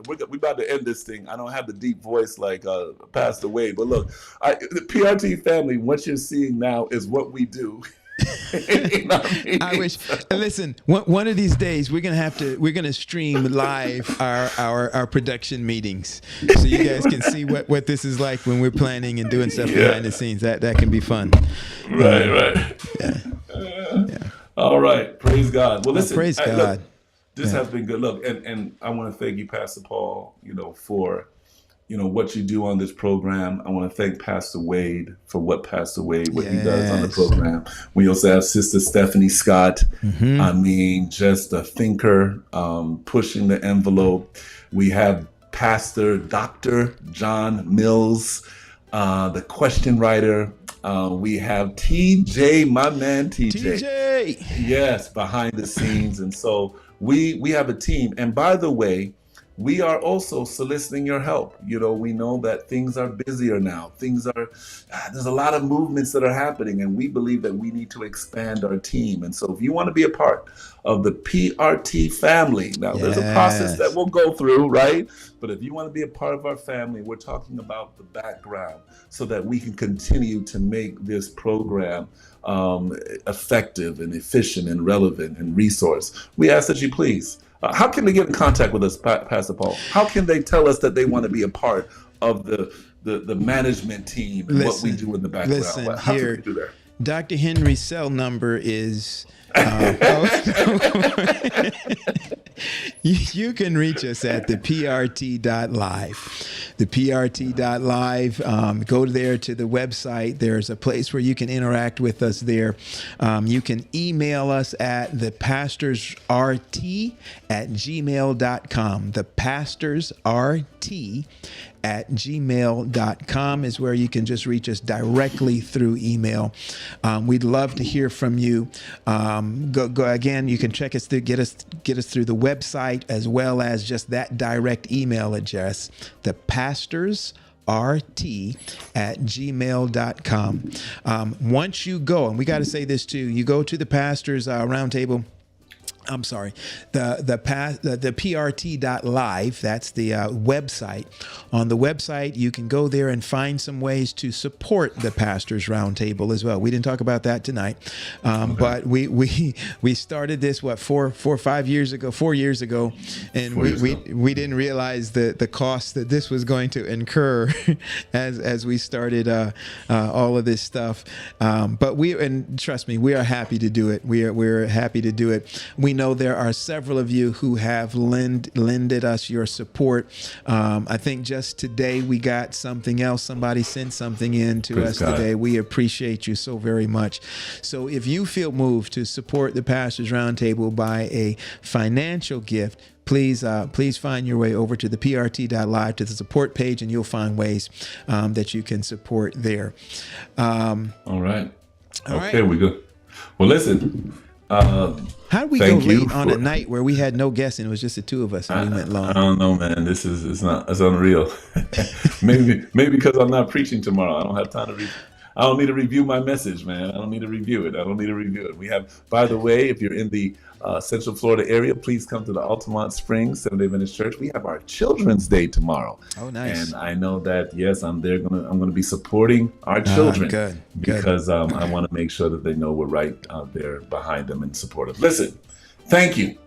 we're about to end this thing. I don't have the deep voice like passed away, but look, the PRT family. What you're seeing now is what we do. I wish. Listen, one of these days we're gonna stream live our production meetings, so you guys can see what this is like when we're planning and doing stuff behind the scenes. That can be fun. Right. Yeah. All right. Praise God. Well, listen. Praise God. Look, this has been good. Look, and I want to thank you, Pastor Paul. For what you do on this program. I want to thank Pastor Wade for what he does on the program. We also have Sister Stephanie Scott. Mm-hmm. I mean, just a thinker, pushing the envelope. We have Pastor Dr. John Mills, the question writer. We have TJ, my man TJ. Yes, behind the scenes. And so we have a team. And by the way, we are also soliciting your help. We know that things are busier now. There's a lot of movements that are happening, and we believe that we need to expand our team. And so if you want to be a part of the PRT family, now there's a process that we'll go through, right? But if you want to be a part of our family, we're talking about the background so that we can continue to make this program effective and efficient and relevant and resource. We ask that you please. How can they get in contact with us, Pastor Paul? How can they tell us that they want to be a part of the management team and what we do in the background? Listen, how can they do that? Dr. Henry's cell number is You can reach us at the PRT.live. The PRT.live. Go there to the website. There's a place where you can interact with us there. You can email us at thepastorsrt@gmail.com. thepastorsrt@gmail.com is where you can just reach us directly through email. We'd love to hear from you. Go again. You can check us through, get us through the website as well as just that direct email address, thepastorsrt@gmail.com. Once you go, and we got to say this too, you go to the Pastors Roundtable. I'm sorry, the PRT.live. That's the website. On the website, you can go there and find some ways to support the Pastors Roundtable as well. We didn't talk about that tonight, but we started this 4 years ago, and we didn't realize the cost that this was going to incur as we started all of this stuff. But and trust me, we are happy to do it. We're happy to do it. We know there are several of you who have lended us your support. I think just today we got something else. Somebody sent something in to us today. We appreciate you so very much. So if you feel moved to support the Pastors Roundtable by a financial gift, please find your way over to the PRT.live to the support page, and you'll find ways that you can support there. All right. Okay, we go. Well, listen. How did we go late on a night where we had no guests and it was just the two of us and we went long? I don't know, man. It's unreal. maybe because I'm not preaching tomorrow. I don't have time to I don't need to review my message, man. I don't need to review it. We have, by the way, if you're in the Central Florida area, please come to the Altamont Springs Seventh-day Adventist Church. We have our Children's Day tomorrow. Oh, nice. And I know that, yes, I'm there. I'm going to be supporting our children. Good. Because I want to make sure that they know we're right there behind them and supportive. Listen, thank you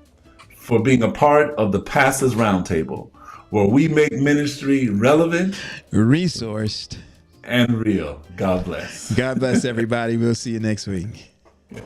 for being a part of the Pastors Roundtable, where we make ministry relevant, resourced, and real. God bless. God bless everybody. We'll see you next week. Yeah.